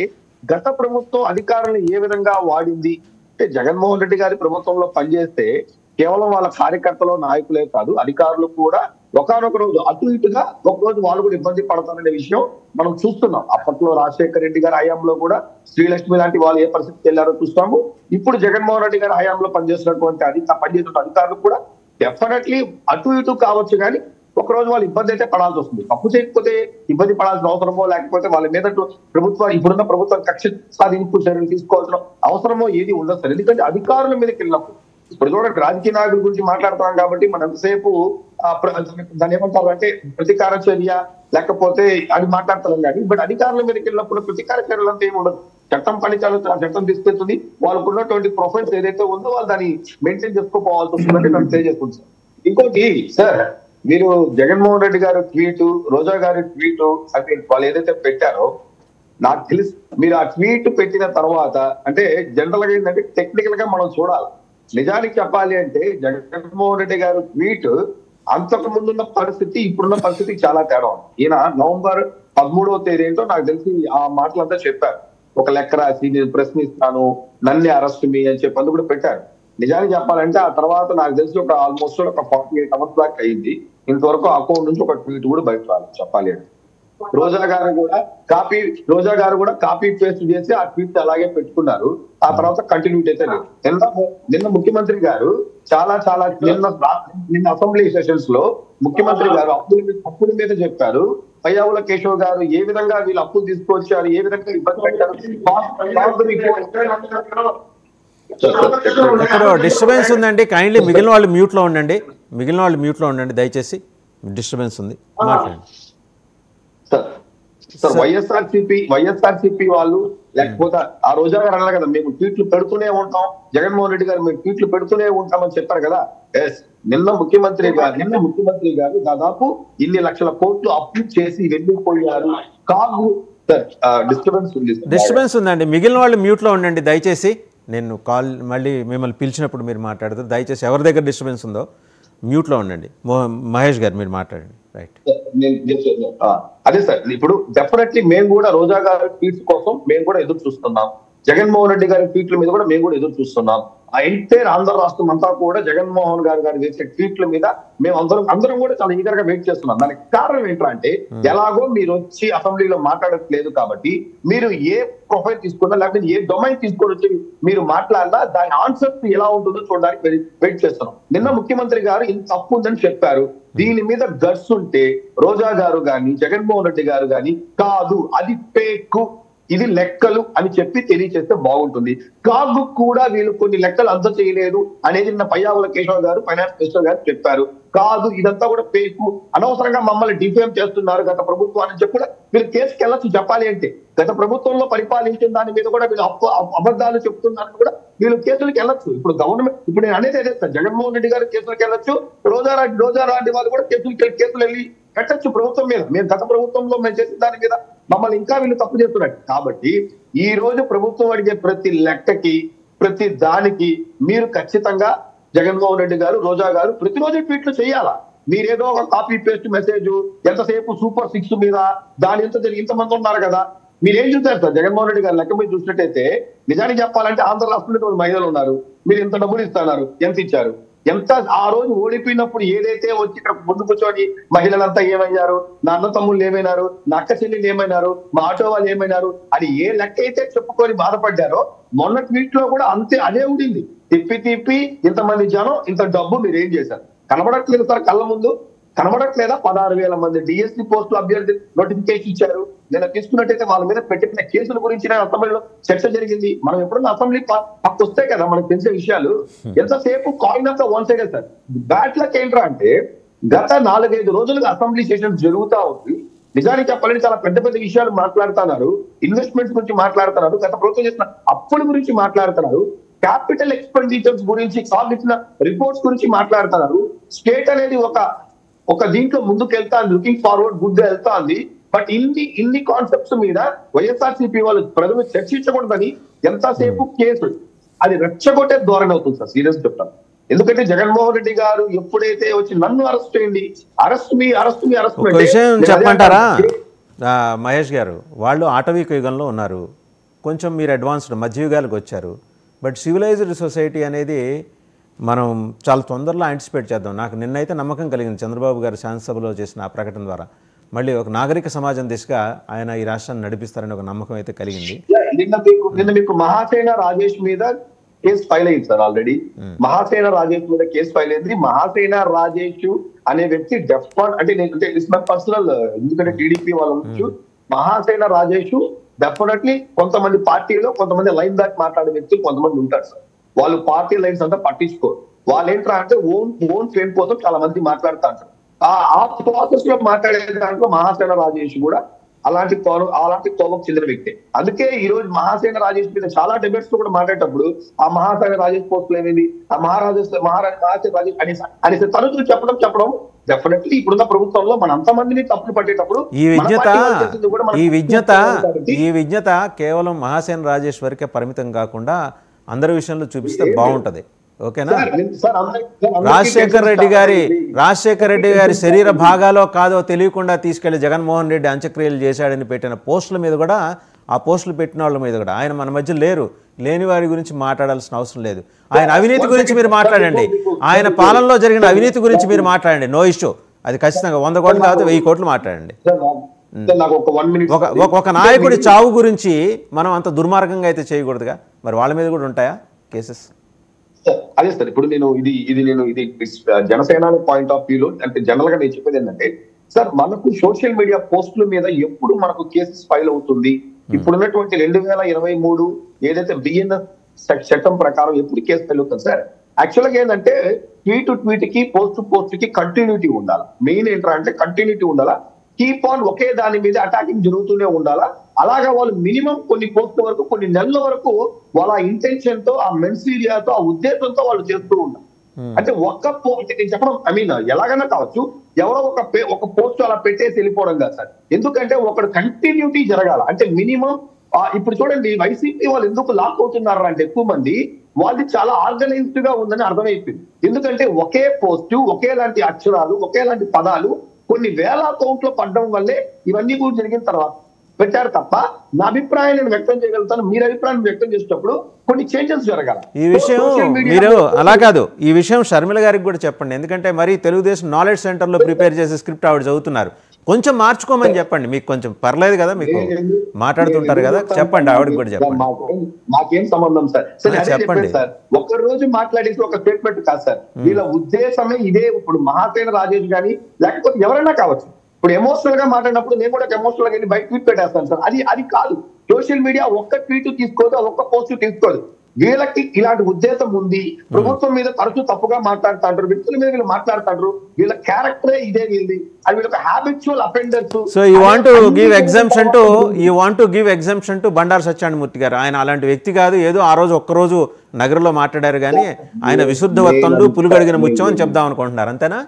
గత ప్రభుత్వం అధికారులను ఏ విధంగా వాడింది అంటే, జగన్మోహన్ రెడ్డి గారి ప్రభుత్వంలో పనిచేస్తే కేవలం వాళ్ళ కార్యకర్తలు నాయకులే కాదు, అధికారులు కూడా ఒకనొక రోజు అటు ఇటుగా ఒక రోజు వాళ్ళు కూడా ఇబ్బంది పడతారనే విషయం మనం చూస్తున్నాం. అప్పట్లో రాజశేఖర రెడ్డి గారి హయాంలో కూడా శ్రీలక్ష్మి లాంటి వాళ్ళు ఏ పరిస్థితికి వెళ్ళారో చూస్తాము. ఇప్పుడు జగన్మోహన్ రెడ్డి గారి హయాంలో పనిచేస్తున్న అధికారులు కూడా డెఫినెట్లీ అటు ఇటు కావచ్చు, కానీ ఒక రోజు వాళ్ళు ఇబ్బంది అయితే పడాల్సి వస్తుంది. తప్పు చేయకపోతే ఇబ్బంది పడాల్సిన అవసరమో, లేకపోతే వాళ్ళ మీద ఇప్పుడున్న ప్రభుత్వం కక్ష సాధింపు చర్యలు తీసుకోవాల్సిన అవసరమో ఏది ఉండదు సార్. ఎందుకంటే అధికారుల మీదకి వెళ్ళినప్పుడు ఇప్పుడు చూడండి, రాజకీయ నాయకుల గురించి మాట్లాడుతున్నాం కాబట్టి మనం ఎంతసేపు దాన్ని ఏమంటారు అంటే ప్రతీకార చర్య లేకపోతే అది మాట్లాడుతున్నాం కానీ, బట్ అధికారుల మీదకి వెళ్ళినప్పుడు ప్రతీకార చర్యలు అంతా ఏమి ఉండదు. చట్టం పని చట్టం తీసుకెళ్తుంది. వాళ్ళకు ఉన్నటువంటి ప్రొఫైల్స్ ఏదైతే ఉందో వాళ్ళు దాన్ని మెయింటైన్ చేసుకోపోవాల్సి వస్తుందంటే నన్ను తెలియజేసుకుంటాం. ఇంకోటి సార్, మీరు జగన్మోహన్ రెడ్డి గారు ట్వీట్, రోజా గారి ట్వీట్ అంటే వాళ్ళు ఏదైతే పెట్టారో, నాకు తెలిసి మీరు ఆ ట్వీట్ పెట్టిన తర్వాత అంటే జనరల్ గా ఏంటంటే టెక్నికల్ గా మనం చూడాలి. నిజానికి చెప్పాలి అంటే జగన్మోహన్ రెడ్డి గారు ట్వీట్ అంతకు ముందున్న పరిస్థితి ఇప్పుడున్న పరిస్థితికి చాలా తేడా ఉంది. ఈయన నవంబర్ 13వ తేదీ ఏంటో నాకు తెలిసి ఆ మాటలంతా చెప్పారు. ఒక లెక్క రాసి నేను ప్రశ్నిస్తాను, నన్ను అరెస్ట్ మీ అని చెప్పి కూడా పెట్టారు. నిజానికి చెప్పాలంటే ఆ తర్వాత నాకు తెలిసి ఒక ఆల్మోస్ట్ ఒక 48 అవర్స్ దాకా అయింది. ఇంతవరకు అకౌంట్ నుంచి ఒక ట్వీట్ కూడా బయట రాలేదు చెప్పాలి అంటే. రోజా గారు కూడా కాపీ పేస్ట్ చేసి ఆ ట్వీట్ అలాగే పెట్టుకున్నారు. ఆ తర్వాత కంటిన్యూటీ అయితే లేదు. నిన్న ముఖ్యమంత్రి గారు చాలా నిన్న అసెంబ్లీ సెషన్స్ లో ముఖ్యమంత్రి గారు అప్పుల మీద చెప్పారు. పయ్యావుల కేశవ్ గారు ఏ విధంగా వీళ్ళు అప్పులు తీసుకొచ్చారు, ఏ విధంగా ఇబ్బంది పెట్టారు. ఎక్కడో డిస్టర్బెన్స్ ఉందండి, కైండ్లీ మిగిలిన వాళ్ళు మ్యూట్లో ఉండండి దయచేసి. డిస్టర్బెన్స్ ఉంది, మాట్లాడండి సార్. వైఎస్ఆర్సీపీ వాళ్ళు లేకపోతే ఆ రోజా గారు అన్నారు కదా, మేము ట్వీట్లు పెడుతూనే ఉంటాం, జగన్మోహన్ రెడ్డి గారు మేము ట్వీట్లు పెడుతూనే ఉంటామని చెప్పారు కదా. నిన్న ముఖ్యమంత్రి గారు దాదాపు ఇన్ని లక్షల కోట్లు అప్పు చేసి వెళ్ళిపోయారు. కాదు సార్, డిస్టర్బెన్స్ ఉందండి, మిగిలిన వాళ్ళు మ్యూట్లో ఉండండి దయచేసి. నేను కాల్ మళ్ళీ మిమ్మల్ని పిలిచినప్పుడు మీరు మాట్లాడతారు. దయచేసి ఎవరి దగ్గర డిస్టర్బెన్స్ ఉందో మ్యూట్లో ఉండండి. మహేష్ గారు మీరు మాట్లాడండి. రైట్. అదే సార్, ఇప్పుడు డెఫినెట్లీ మేము కూడా రోజా గారి ట్వీట్స్ కోసం మేము కూడా ఎదురు చూస్తున్నాం. జగన్మోహన్ రెడ్డి గారి ట్వీట్ల మీద కూడా మేము కూడా ఎదురు చూస్తున్నాం. ఆ ఎంటైర్ ఆంధ్ర రాష్ట్రం అంతా కూడా జగన్మోహన్ గారు చేసే ట్వీట్ల మీద మేము అందరం కూడా చాలా ఈగర్ గా వెయిట్ చేస్తున్నాం. దానికి కారణం ఏంటంటే ఎలాగో మీరు వచ్చి అసెంబ్లీలో మాట్లాడట్లేదు కాబట్టి మీరు ఏ ప్రొఫైల్ తీసుకున్నా లేకపోతే ఏ డొమైన్ తీసుకొని వచ్చి మీరు మాట్లాడినా దాని ఆన్సర్ ఎలా ఉంటుందో చూడడానికి వెయిట్ చేస్తున్నాం. నిన్న ముఖ్యమంత్రి గారు ఇంత తప్పు ఉందని చెప్పారు. దీని మీద గట్స్ ఉంటే రోజా గారు గాని జగన్మోహన్ రెడ్డి గారు గాని కాదు అది ఫేక్, ఇది లెక్కలు అని చెప్పి తెలియజేస్తే బాగుంటుంది. కాగు కూడా వీళ్ళు కొన్ని లెక్కలు అంత చేయలేదు అనేది నిన్న పయ్యావుల కేశవ్ గారు ఫైనాన్స్ మినిస్టర్ గారు చెప్పారు. కాదు ఇదంతా కూడా ఫేక్, అనవసరంగా మమ్మల్ని డిఫేమ్ చేస్తున్నారు గత ప్రభుత్వాన్ని చెప్పి కూడా వీళ్ళు కేసుకి వెళ్ళొచ్చు. చెప్పాలి అంటే గత ప్రభుత్వంలో పరిపాలించిన దాని మీద కూడా వీళ్ళు అబద్ధాలు చెప్తున్నారని కూడా వీళ్ళు కేసులకు వెళ్ళొచ్చు. ఇప్పుడు గవర్నమెంట్ ఇప్పుడు నేను అనేది అదే సార్, జగన్మోహన్ రెడ్డి గారు కేసులకు వెళ్ళొచ్చు, రోజా లాంటి వాళ్ళు కూడా కేసులు వెళ్ళి కట్టచ్చు ప్రభుత్వం మీద. మేము గత ప్రభుత్వంలో మేము చేసిన దాని మీద మమ్మల్ని ఇంకా వీళ్ళు తప్పు చేస్తున్నారు. కాబట్టి ఈ రోజు ప్రభుత్వం అడిగే ప్రతి లెక్కకి ప్రతి దానికి మీరు ఖచ్చితంగా జగన్మోహన్ రెడ్డి గారు రోజా గారు ప్రతిరోజు ట్వీట్లు చేయాలా. మీరేదో ఒక కాపీ పేస్ట్ మెసేజ్ ఎంతసేపు సూపర్ 6 మీద దాని ఎంత జరిగి ఇంతమంది ఉన్నారు కదా, మీరేం చూసారు సార్? జగన్మోహన్ రెడ్డి గారు లెక్క మీద చూసినట్టయితే నిజానికి చెప్పాలంటే ఆంధ్ర రాష్ట్రంలో మహిళలు ఉన్నారు, మీరు ఎంత డబ్బులు ఇస్తున్నారు, ఎంత ఇచ్చారు, ఎంత ఆ రోజు ఓడిపోయినప్పుడు ఏదైతే వచ్చి ఇక్కడ ముందు కూర్చొని మహిళలంతా ఏమయ్యారు, నా అన్న తమ్ముళ్ళు ఏమైనారు, నా అక్క చెల్లెలు ఏమైనారు, మా ఆటో వాళ్ళు ఏమైనారు అని ఏ లెక్క అయితే చెప్పుకొని బాధపడ్డారో మొన్న ట్వీట్ లో కూడా అంతే అదే ఉండింది. తిప్పి ఇంతమంది జనం ఇంత డబ్బు మీరు ఏం చేశారు? కనబడట్లేదు సార్ కళ్ళ ముందు, కనబడట్లేదా? 16,000 మంది డిఎస్సీ పోస్టులు అభ్యర్థి నోటిఫికేషన్ ఇచ్చారు. నేను తీసుకున్నట్టయితే వాళ్ళ మీద పెట్టిన కేసుల గురించి అసెంబ్లీలో చర్చ జరిగింది. మనం ఎప్పుడన్నా అసెంబ్లీ పక్క వస్తే కదా మనకు తెలిసే విషయాలు. ఎంతసేపు కాయిన్ అంతా వన్ సైడే సార్. బ్యాడ్ లక్ ఏంట్రా అంటే గత 4-5 రోజులుగా అసెంబ్లీ సెషన్ జరుగుతా ఉంది. నిజానికి చెప్పాలంటే చాలా పెద్ద పెద్ద విషయాలు మాట్లాడుతున్నారు, ఇన్వెస్ట్మెంట్స్ గురించి మాట్లాడుతున్నారు, గత ప్రభుత్వం చేసిన అప్పుల గురించి మాట్లాడుతున్నారు, క్యాపిటల్ ఎక్స్పెండిచర్స్ గురించి సాధించిన రిపోర్ట్స్ గురించి మాట్లాడుతున్నారు. స్టేట్ అనేది ఒక దీంట్లో ముందుకు వెళ్తా లుకింగ్ ఫార్వర్డ్ గుడ్ గా వెళ్తా ఉంది. బట్ ఇన్ని కాన్సెప్ట్స్ మీద వైఎస్ఆర్సీపీ వాళ్ళు ప్రజలు చర్చించకూడదని ఎంతసేపు కేసు అది రెచ్చగొట్టే ధోరణి అవుతుంది సార్. సీరియస్ చెప్తాను. ఎందుకంటే జగన్మోహన్ రెడ్డి గారు ఎప్పుడైతే వచ్చి నన్ను అరెస్ట్ చేయండి, అరెస్ట్ మీ విషయం చెప్పంటారా మహేష్ గారు? వాళ్ళు ఆటవిక యుగంలో ఉన్నారు, కొంచెం మీరు అడ్వాన్స్డ్ మధ్యయుగాలకు వచ్చారు. బట్ సివిలైజ్డ్ సొసైటీ అనేది మనం చాలా తొందరలో యాంటిసిపేట్ చేద్దాం. నాకు నిన్నైతే నమ్మకం కలిగింది చంద్రబాబు గారు శాసనసభలో చేసిన ఆ ప్రకటన ద్వారా. మళ్ళీ ఒక నాగరిక సమాజం దిశగా ఆయన ఈ రాష్ట్రాన్ని నడిపిస్తారని ఒక నమ్మకం అయితే కలిగింది. నిన్న మీకు మహాసేన రాజేష్ మీద కేసు ఫైల్ అయింది సార్. ఆల్రెడీ మహాసేన రాజేష్ మీద కేసు ఫైల్ అయింది. మహాసేన రాజేష్ అనే వ్యక్తి అంటే ఇట్స్ మై పర్సనల్, ఎందుకంటే టీడీపీ వాళ్ళు ఉండొచ్చు. మహాసేన రాజేష్ డెఫినెట్లీ కొంతమంది పార్టీలో కొంతమంది లైన్ దాటి మాట్లాడే వ్యక్తులు కొంతమంది ఉంటారు సార్. వాళ్ళు పార్టీ లైన్స్ అంతా పట్టించుకోరు. వాళ్ళు ఏంట్రా అంటే ఓన్ ఫేమ్ కోసం చాలా మంది మాట్లాడుతూ ఉంటారు. ఆ ప్రాసెస్ లో మాట్లాడే దాంట్లో మహాసేన రాజేష్ కూడా అలాంటి కోవకు చెందిన వ్యక్తి. అందుకే ఈ రోజు మహాసేన రాజేష్ మీద చాలా డిబేట్స్ లో కూడా మాట్లాడేటప్పుడు ఆ మహాసేన రాజేష్ పోస్టులు ఏమైంది, ఆ మహాసేన రాజేష్ అనేసి తరచు చెప్పడం డెఫినెట్లీ ఇప్పుడున్న ప్రభుత్వంలో మన అంతమందిని తప్పులు పట్టేటప్పుడు ఈ విజ్ఞత కేవలం మహాసేన రాజేష్ వరకే పరిమితం కాకుండా అందరి విషయంలో చూపిస్తే బాగుంటది. ఓకేనా? రాజశేఖర్ రెడ్డి గారి శరీర భాగాలో కాదో తెలియకుండా తీసుకెళ్లి జగన్మోహన్ రెడ్డి అంత్యక్రియలు చేశాడని పెట్టిన పోస్టుల మీద కూడా, ఆ పోస్టులు పెట్టిన వాళ్ళ మీద కూడా ఆయన మన మధ్య లేని వారి గురించి మాట్లాడాల్సిన అవసరం లేదు. ఆయన అవినీతి గురించి మీరు మాట్లాడండి, ఆయన పాలనలో జరిగిన అవినీతి గురించి మీరు మాట్లాడండి, నో ఇష్యూ. అది ఖచ్చితంగా 100 కోట్లు కాదు 1000 కోట్లు మాట్లాడండి. ఒక నాయకుడి చావు గురించి మనం అంత దుర్మార్గంగా అయితే చేయకూడదుగా. మరి వాళ్ళ మీద కూడా ఉంటాయా కేసెస్? అదే సార్, ఇప్పుడు ఇది జనసేన పాయింట్ ఆఫ్ వ్యూలో అంటే జనరల్ గా నేను చెప్పేది ఏంటంటే సార్, మనకు సోషల్ మీడియా పోస్టుల మీద ఎప్పుడు మనకు కేసెస్ ఫైల్ అవుతుంది. ఇప్పుడున్నటువంటి 2023 ఏదైతే బిఎన్ఎస్ చట్టం ప్రకారం ఎప్పుడు కేసు ఫైల్ అవుతుంది సార్? యాక్చువల్ గా ఏంటంటే ట్వీట్ కి పోస్ట్ కి కంటిన్యూటీ ఉండాలా. మెయిన్ ఏంటంటే కంటిన్యూటీ ఉండాలా, కీప్ ఆన్ ఒకే దాని మీద అటాకింగ్ జరుగుతూనే ఉండాలా. అలాగా వాళ్ళు మినిమం కొన్ని పోస్టుల వరకు, కొన్ని నెలల వరకు వాళ్ళ ఇంటెన్షన్ తో, ఆ మెన్సీరియాతో, ఆ ఉద్దేశంతో వాళ్ళు చేస్తూ ఉంటారు. అంటే నేను చెప్పడం ఎలాగైనా కావచ్చు, ఎవరో ఒక పోస్ట్ అలా పెట్టేసి వెళ్ళిపోవడం కాదు సార్. ఎందుకంటే ఒకటి కంటిన్యూటీ జరగాల. అంటే మినిమం ఇప్పుడు చూడండి వైసీపీ వాళ్ళు ఎందుకు లాక్ అవుతున్నారు అంటే ఎక్కువ మంది వాళ్ళది చాలా ఆర్గనైజ్డ్ గా ఉందని అర్థమైపోయింది. ఎందుకంటే ఒకే పోస్టు, ఒకేలాంటి అక్షరాలు, ఒకేలాంటి పదాలు కొన్ని వేల అకౌంట్ లో పడడం వల్లే ఇవన్నీ కూడా జరిగిన తర్వాత పెట్టారు తప్ప నా అభిప్రాయం నేను వ్యక్తం చేయగలుగుతాను. మీరు అభిప్రాయం వ్యక్తం చేసేటప్పుడు కొన్ని చేంజెస్ జరగాలి. ఈ విషయం మీరు అలా కాదు, ఈ విషయం షర్మిల గారికి కూడా చెప్పండి. ఎందుకంటే మరి తెలుగుదేశం నాలెడ్జ్ సెంటర్లో ప్రిపేర్ చేసే స్క్రిప్ట్ ఆవిడ చదువుతున్నారు, కొంచెం మార్చుకోమని చెప్పండి. మీకు కొంచెం పర్లేదు కదా, మీకు మాట్లాడుతుంటారు కదా, చెప్పండి ఆవిడకి కూడా చెప్పండి. మాకేం సంబంధం సార్? చెప్పండి సార్. ఒక్క రోజు మాట్లాడేసి ఒక స్టేట్మెంట్ కాదు సార్, వీళ్ళ ఉద్దేశమే ఇదే. ఇప్పుడు మహాసేన రాజేష్ గాని లేకపోతే ఎవరైనా కావచ్చు, ఇప్పుడు ఎమోషనల్ గా మాట్లాడినప్పుడు నేను కూడా ఎమోషనల్ గా బయట ట్వీట్ పెట్టేస్తాను సార్. అది కాదు. సోషల్ మీడియా ఒక్క ట్వీట్ తీసుకోదు, ఒక్క పోస్ట్ తీసుకోదు. వీళ్ళకి ఇలాంటి ఉద్దేశం ఉంది. ప్రభుత్వం మీద తరచూ తప్పుగా మాట్లాడుతుంటారు, వ్యక్తుల మీద వీళ్ళు మాట్లాడుతుంటారు. వీళ్ళ క్యారెక్టరే ఇదే వీళ్ళది. అది వీళ్ళకి habitual offenders. So you want to give exemption to Bandaru Satyanandamurthy garu. ఆయన అలాంటి వ్యక్తి కాదు, ఏదో ఆ రోజు ఒక్కరోజు నగరంలో మాట్లాడారు కానీ ఆయన విశుద్ధవత్తండు, పులుగడిగిన ముత్యం అని చెప్దాం అనుకుంటున్నారు, అంతేనా?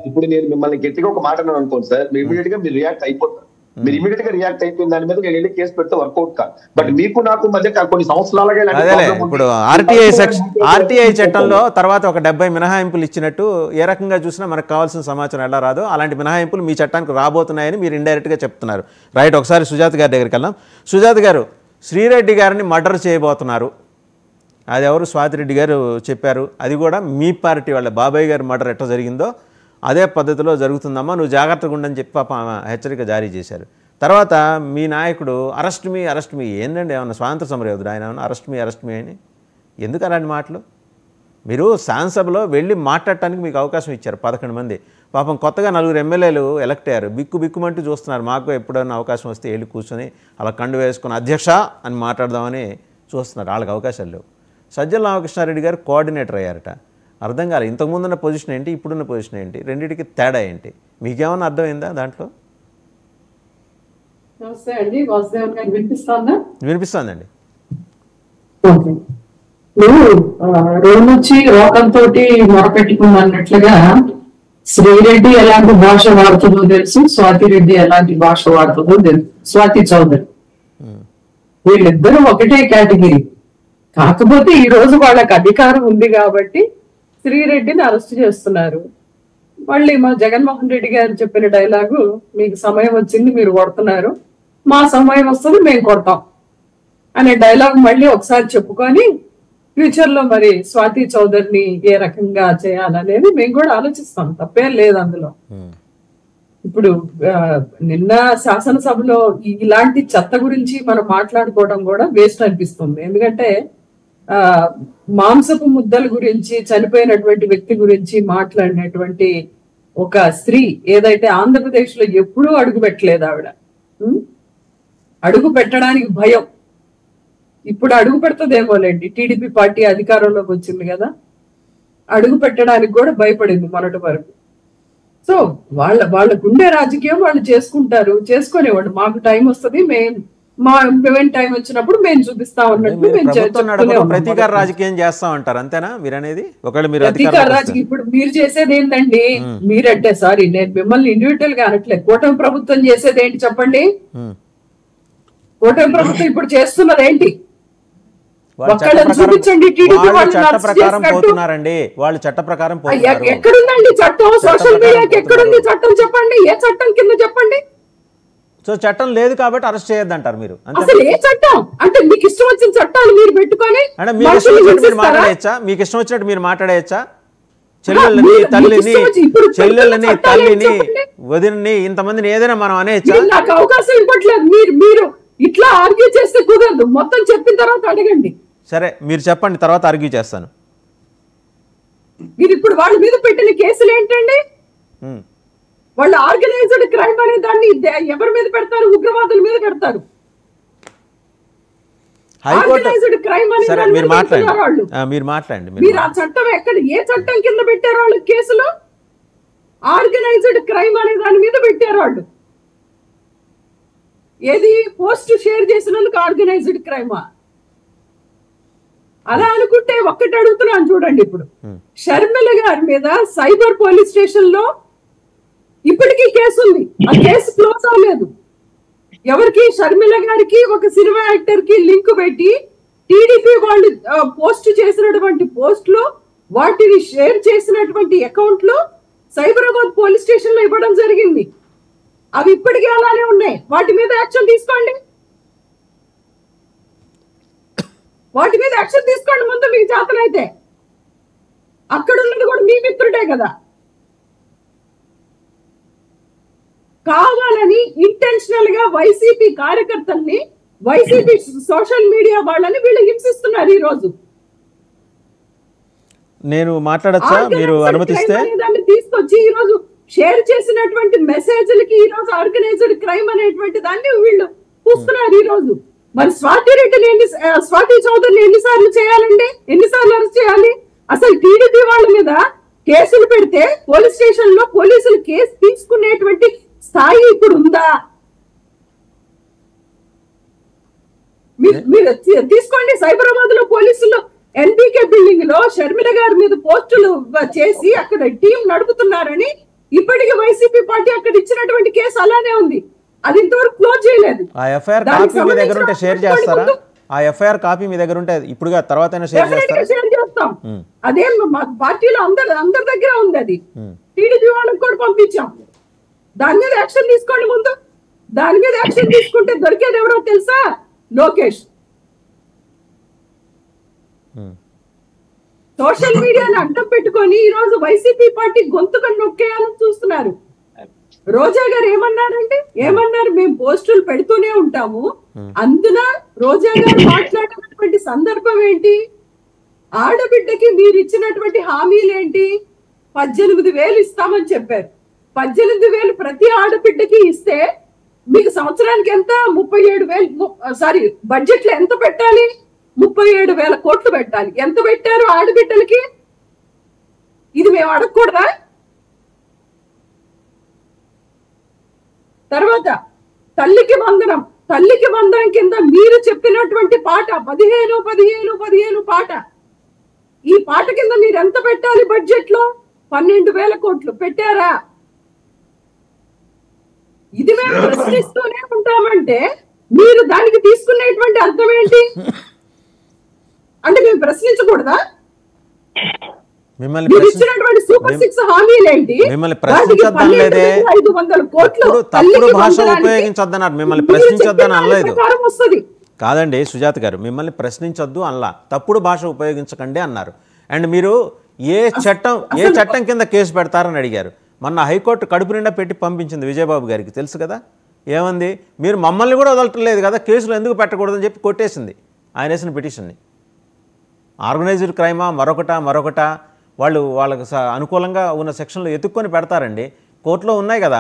ఇప్పుడు నేను మిమ్మల్ని గట్టిగా ఒక మాట అనుకోండి సార్, ఇమీడియట్ గా మీరు రియాక్ట్ అయిపోతారు. మీరు ఇమీడియట్ గా రియాక్ట్ అయిపోయిన దాని మీద నేను వెళ్ళి కేసు పెడితే వర్కౌట్ కాదు. బట్ మీకు నాకు మధ్య కొన్ని సంవత్సరాలుగా అదేలే ఇప్పుడు ఆర్టీఐ చట్టంలో తర్వాత ఒక 70 మినహాయింపులు ఇచ్చినట్టు ఏ రకంగా చూసినా మనకు కావాల్సిన సమాచారం ఎలా రాదో అలాంటి మినహాయింపులు మీ చట్టానికి రాబోతున్నాయని మీరు ఇండైరెక్ట్గా చెప్తున్నారు. రైట్, ఒకసారి సుజాత గారి దగ్గరికి వెళ్దాం. సుజాత గారు, శ్రీరెడ్డి గారిని మర్డర్ చేయబోతున్నారు, అది ఎవరు స్వాతిరెడ్డి గారు చెప్పారు, అది కూడా మీ పార్టీ వాళ్ళ బాబాయ్ గారి మర్డర్ ఎట్లా జరిగిందో అదే పద్ధతిలో జరుగుతుందమ్మా, నువ్వు జాగ్రత్తగా ఉండని చెప్పి పాప హెచ్చరిక జారీ చేశారు. తర్వాత మీ నాయకుడు అరెస్ట్ మీ ఏంటండి, ఏమన్నా స్వాతంత్ర సమరయోధుడు ఆయన, ఏమన్నా అరెస్ట్ మీ అని ఎందుకు అలాంటి మాటలు? మీరు శాసనసభలో వెళ్ళి మాట్లాడటానికి మీకు అవకాశం ఇచ్చారు 11 మంది, పాపం కొత్తగా 4 ఎమ్మెల్యేలు ఎలక్ట్ అయ్యారు, బిక్కుమంటూ చూస్తున్నారు, మాకు ఎప్పుడైనా అవకాశం వస్తే వెళ్ళి కూర్చొని అలా కండు వేసుకొని అధ్యక్ష అని మాట్లాడదామని చూస్తున్నారు, వాళ్ళకి అవకాశాలు లేవు. సజ్జల రామకృష్ణారెడ్డి గారు కోఆర్డినేటర్ అయ్యారట, అర్థం కాలేదు. ఇంతకుముందున్న పొజిషన్ ఏంటి, ఇప్పుడున్న పొజిషన్ ఏంటి, రెండింటికి తేడా ఏంటి, మీకేమన్నా అర్థమైందా దాంట్లో? నమస్తే అండి, వాసుదేవన్ గారు వినిపిస్తుందా? వినిపిస్తుందండి. రోజు రోకంతో మొరపెట్టుకున్నట్లుగా శ్రీరెడ్డి ఎలాంటి భాష వాడుతుందో తెలుసు, స్వాతిరెడ్డి ఎలాంటి భాష వాడుతుందో తెలుసు. స్వాతి చౌదరి వీళ్ళిద్దరూ ఒకటే కేటగిరీ. కాకపోతే ఈ రోజు వాళ్ళకి అధికారం ఉంది కాబట్టి శ్రీరెడ్డిని అరెస్ట్ చేస్తున్నారు. మళ్ళీ మా జగన్మోహన్ రెడ్డి గారు చెప్పిన డైలాగు, మీకు సమయం వచ్చింది మీరు కొడుతున్నారు, మా సమయం వస్తుంది మేము కొడతాం అనే డైలాగ్ మళ్ళీ ఒకసారి చెప్పుకొని ఫ్యూచర్ లో మరి స్వాతి చౌదరిని ఏ రకంగా చేయాలనేది మేము కూడా ఆలోచిస్తాం, తప్పేం లేదు అందులో. ఇప్పుడు నిన్న శాసనసభలో ఇలాంటి చెత్త గురించి మనం మాట్లాడుకోవడం కూడా వేస్ట్ అనిపిస్తుంది. ఎందుకంటే మాంసపు ముద్దల గురించి, చనిపోయినటువంటి వ్యక్తి గురించి మాట్లాడినటువంటి ఒక స్త్రీ ఏదైతే ఆంధ్రప్రదేశ్ లో ఎప్పుడూ అడుగు పెట్టలేదు, ఆవిడ అడుగు పెట్టడానికి భయం, ఇప్పుడు అడుగు పెడతదేమోలేండి, టీడీపీ పార్టీ అధికారంలోకి వచ్చింది కదా, అడుగు పెట్టడానికి కూడా భయపడింది మొన్నటి వరకు. సో వాళ్ళకుండే రాజకీయం వాళ్ళు చేసుకుంటారు, చేసుకునేవాళ్ళు. మాకు టైం వస్తుంది, మేము టైం వచ్చినప్పుడు మేము చూపిస్తాం అన్నట్టు ప్రతీకార రాజకీయం చేస్తాం అంటారు, అంతేనా మీరు అనేది? ఒకవేళ మీరు ప్రతీకార రాజకీయం ఇప్పుడు మీరు చేసేది ఏంటండి? మీరంటే సారీ, నేను మిమ్మల్ని ఇండివిజువల్ గా అనట్లేదు, కూటమి ప్రభుత్వం చేసేది ఏంటి చెప్పండి? కూటమి ప్రభుత్వం ఇప్పుడు చేస్తున్నది ఏంటి? చూపించండి. టీడీపీ వాళ్ళు చట్ట ప్రకారం ఎక్కడుందండి చట్టం? సోషల్ మీడియాకి ఎక్కడుంది చట్టం? చెప్పండి, ఏ చట్టం కింద చెప్పండి. సో చట్టం లేదు కాబట్టి అరెస్ట్ చేయొద్దు అంటారు మీరు. అసలు ఏ చట్టం అంటే మీకు ఇష్టం వచ్చిన చట్టాలు మీరు పెట్టుకొని అంటే మీకు ఇష్టం వచ్చినట్టు మీరు మాట్లాడేయచ్చా? మీకు ఇష్టం వచ్చినట్టు మీరు మాట్లాడేయచ్చా? చెల్లెళ్ళని తల్లిని వదిలిని ఇంతమందిని ఏదైనా మనం అనేయచ్చా? నాకు అవకాశం ఇవ్వట్లేదు. మీరు ఇట్లా ఆర్గ్యూ చేస్తే కుదరదు, మొత్తం చెప్పిన తర్వాత అడగండి. సరే మీరు చెప్పండి, తర్వాత ఆర్గ్యూ చేస్తాను. మీరు ఇప్పుడు వాళ్ళ మీద పెట్టిన కేసులు ఏంటండి? వాళ్ళు ఆర్గనైజ్డ్ క్రైమ్ అనే దాన్ని ఎవరి మీద పెడతారు? ఉగ్రవాదుల మీద పెడతారు. ఆర్గనైజ్డ్ క్రైమ్ అనే దాన్ని మీరు మాట్లాడండి. మీరు ఆ చట్టం ఎక్కడ, ఏ చట్టం కింద పెట్టారు వాళ్ళు కేసులు? ఆర్గనైజ్డ్ క్రైమ్ అనే దాని మీద పెట్టారు వాళ్ళు. ఏది పోస్ట్ షేర్ చేసినందుకు ఆర్గనైజ్డ్ క్రైమా? అలా అనుకుంటే ఒక్కటి అడుగుతున్నాను చూడండి. ఇప్పుడు షర్మిల గారి మీద సైబర్ పోలీస్ స్టేషన్ లో ఇప్పటికీ కేసు ఉంది, ఆ కేసు క్లోజ్ అవ్వలేదు. ఎవరికి? షర్మిల గారికి ఒక సినిమా యాక్టర్ కి లింక్ పెట్టి టీడీపీ వాళ్ళు పోస్ట్ చేసినటువంటి పోస్టులు, వాటిని షేర్ చేసినటువంటి అకౌంట్లు సైబరాబాద్ పోలీస్ స్టేషన్ లో ఇవ్వడం జరిగింది. అవి ఇప్పటికీ అలానే ఉన్నాయి. వాటి మీద యాక్షన్ తీసుకోండి, వాటి మీద యాక్షన్ తీసుకోండి ముందు మీకు చేతనైతే. అక్కడ ఉన్నది కూడా మీ మిత్రుడే కదా. కావాలని ఇంటెన్షనల్ గా వైసీపీ కార్యకర్తల్ని, వైసీపీ సోషల్ మీడియా వాళ్ళని వీళ్ళు హింసిస్తున్నారు. ఈ రోజు నేను మాట్లాడచ్చా మీరు అనుమతిస్తే? దాన్ని తీసుకొచ్చి ఈ రోజు షేర్ చేసినటువంటి మెసేజ్లకి ఈ రోజు ఆర్గనైజ్డ్ క్రైమ్ అనేటువంటి దాన్ని వీళ్ళు చూస్తున్నారు. ఈ రోజు మరి స్వాతి చౌదరిని ఎన్నిసార్లు చేయాలండి? ఎన్నిసార్లు అరెస్ట్ చేయాలి? అసలు టీడీపీ వాళ్ళ మీద కేసులు పెడితే పోలీస్ స్టేషన్ లో పోలీసులు కేసు తీసుకునేటువంటి స్థాయి ఇప్పుడు ఉందా? మీరు తీసుకోండి. సైబరాబాద్ లో పోలీసులు ఎన్బీకే బిల్డింగ్ లో షర్మిల గారి మీద పోస్టులు చేసి అక్కడ టీం నడుపుతున్నారని ఇప్పటికీ వైసీపీ పార్టీ అక్కడ ఇచ్చినటువంటి కేసు అలానే ఉంది. అది ఇంతవరకు క్లోజ్ చేయలేదు. ఆ ఎఫ్ఐఆర్ కాపీ మీ దగ్గర ఉంటే షేర్ చేస్తారా? ఆ ఎఫ్ఐఆర్ కాపీ మీ దగ్గర ఉంటే ఇప్పుడుగా తర్వాత షేర్ చేస్తాం. అదే మా పార్టీలో అందరి దగ్గర ఉంది. అది టీడీపీ వాళ్ళకి కూడా పంపించాం. దాని మీద యాక్షన్ తీసుకోండి. ముందు దాని మీద యాక్షన్ తీసుకుంటే దొరికేది ఎవరో తెలుసా? లోకేష్. సోషల్ మీడియాని అడ్డం పెట్టుకొని ఈ రోజు వైసీపీ పార్టీ గొంతుగా నొక్కేయాలని చూస్తున్నారు. రోజా గారు ఏమన్నారు? మేము పోస్టులు పెడుతూనే ఉంటాము. అందున రోజా గారు మాట్లాడినటువంటి సందర్భం ఏంటి? ఆడబిడ్డకి మీరు ఇచ్చినటువంటి హామీలు ఏంటి? 18,000 ఇస్తామని చెప్పారు. 18,000 ప్రతి ఆడబిడ్డకి ఇస్తే మీకు సంవత్సరానికి ఎంత? 37,000 బడ్జెట్ లో ఎంత పెట్టాలి? 37,000 కోట్లు పెట్టాలి. ఎంత పెట్టారు ఆడబిడ్డలకి? ఇది మేము అడగకూడదా? తర్వాత తల్లికి వందనం కింద మీరు చెప్పినటువంటి పాట 15 పాట. ఈ పాట కింద మీరు ఎంత పెట్టాలి బడ్జెట్ లో? 12,000 కోట్లు పెట్టారా? ఇది మేము ప్రశ్నిస్తూనే ఉంటామంటే మీరు దానికి తీసుకునేటువంటి అర్థం ఏంటి? అంటే మేము ప్రశ్నించకూడదా? మీరు ఇచ్చినటువంటి సూపర్ 6 హామీలు ఏంటి? మిమ్మల్ని ప్రశ్నించొద్దని లేదే. 500 కోట్లు తప్పుడు భాష ఉపయోగించొద్దన్నారు. మిమ్మల్ని ప్రశ్నించొద్దని అనలేదు. కాదండి సుజాత గారు, మిమ్మల్ని ప్రశ్నించొద్దు అనలా, తప్పుడు భాష ఉపయోగించకండి అన్నారు. అండ్ మీరు ఏ చట్టం కింద కేసు పెడతారని అడిగారు. మొన్న హైకోర్టు కడుపు నిండా పెట్టి పంపించింది విజయబాబు గారికి, తెలుసు కదా. ఏమంది? మీరు మమ్మల్ని కూడా వదలట్లేదు కదా, కేసులు ఎందుకు పెట్టకూడదని చెప్పి కొట్టేసింది ఆయన వేసిన పిటిషన్ని. ఆర్గనైజ్డ్ క్రైమా మరొకట వాళ్ళకి అనుకూలంగా ఉన్న సెక్షన్లు ఎత్తుక్కొని పెడతారండి. కోర్టులో ఉన్నాయి కదా,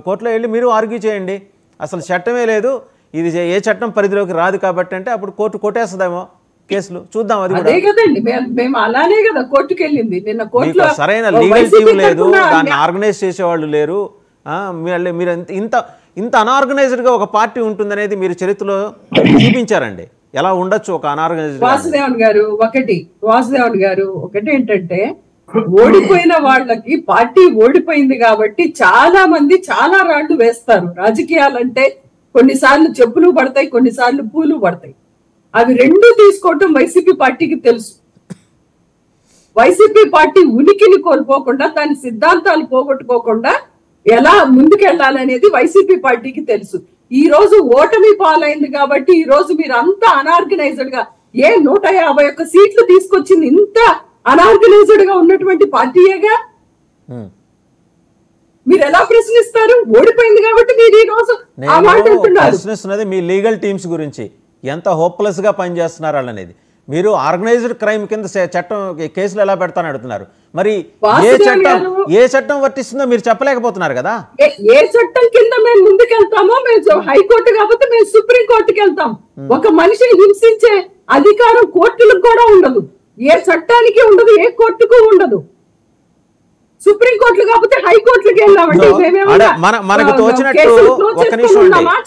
కోర్టులో వెళ్ళి మీరు ఆర్గ్యూ చేయండి. అసలు చట్టమే లేదు, ఇది ఏ చట్టం పరిధిలోకి రాదు కాబట్టి అంటే అప్పుడు కోర్టు కొట్టేస్తుందేమో కేసులు. చూద్దాం. అది కూడా సరైన లీగల్ టీం లేదు, దాన్ని ఆర్గనైజ్ చేసేవాళ్ళు లేరు. మీరు ఇంత అన్ఆర్గనైజ్డ్గా ఒక పార్టీ ఉంటుందనేది మీరు చరిత్రలో చూపించారండి. ఎలా ఉండొచ్చు ఒక అనార్గనైజ్డ్? వాసుదేవన్ గారు ఒకటి ఏంటంటే, ఓడిపోయిన వాళ్ళకి పార్టీ ఓడిపోయింది కాబట్టి చాలా మంది చాలా రాళ్లు వేస్తారు. రాజకీయాలంటే కొన్నిసార్లు చెప్పులు పడతాయి, కొన్నిసార్లు పూలు పడతాయి. అవి రెండు తీసుకోవటం వైసీపీ పార్టీకి తెలుసు. వైసీపీ పార్టీ ఉనికిని కోల్పోకుండా, దాని సిద్ధాంతాలు పోగొట్టుకోకుండా ఎలా ముందుకెళ్లాలనేది వైసీపీ పార్టీకి తెలుసు. ఈ రోజు ఓటమి పాలైంది కాబట్టి ఈ రోజు మీరు అంత అనార్గనైజ్డ్ గా 151 సీట్లు తీసుకొచ్చింది ఇంత అనార్గనైజ్డ్ గా ఉన్నటువంటి పార్టీయేగా. మీరు ఎలా ప్రశ్నిస్తారు? ఓడిపోయింది కాబట్టి మీరు ఈ రోజు ఆ మాట అంటున్నారు. ప్రశ్నిస్తున్నది మీ లీగల్ టీమ్స్ గురించి, ఎంత హోప్లెస్ గా పనిచేస్తున్నారు అనేది. మీరు ఆర్గనైజ్డ్ క్రైమ్ కింద చట్టం కేసులు ఎలా పెడతానని అడుగుతున్నారు. మరి ఏ చట్టం వర్తిస్తుందో మీరు చెప్పలేకపోతున్నారు కదా. ఏ చట్టం కింద మేము ముందుకెళ్తామో, మేము హైకోర్టు కాబట్టి మేము సుప్రీం కోర్టుకి వెళ్తాం. ఒక మనిషిని హింసించే అధికారం కోర్టులకు కూడా ఉండదు, ఏ చట్టానికి ఉండదు, ఏ కోర్టుకు ఉండదు. సుప్రీం కోర్టులు కాకపోతే హైకోర్టులకు వెళ్ళామంటే మనకు తోచినట్టు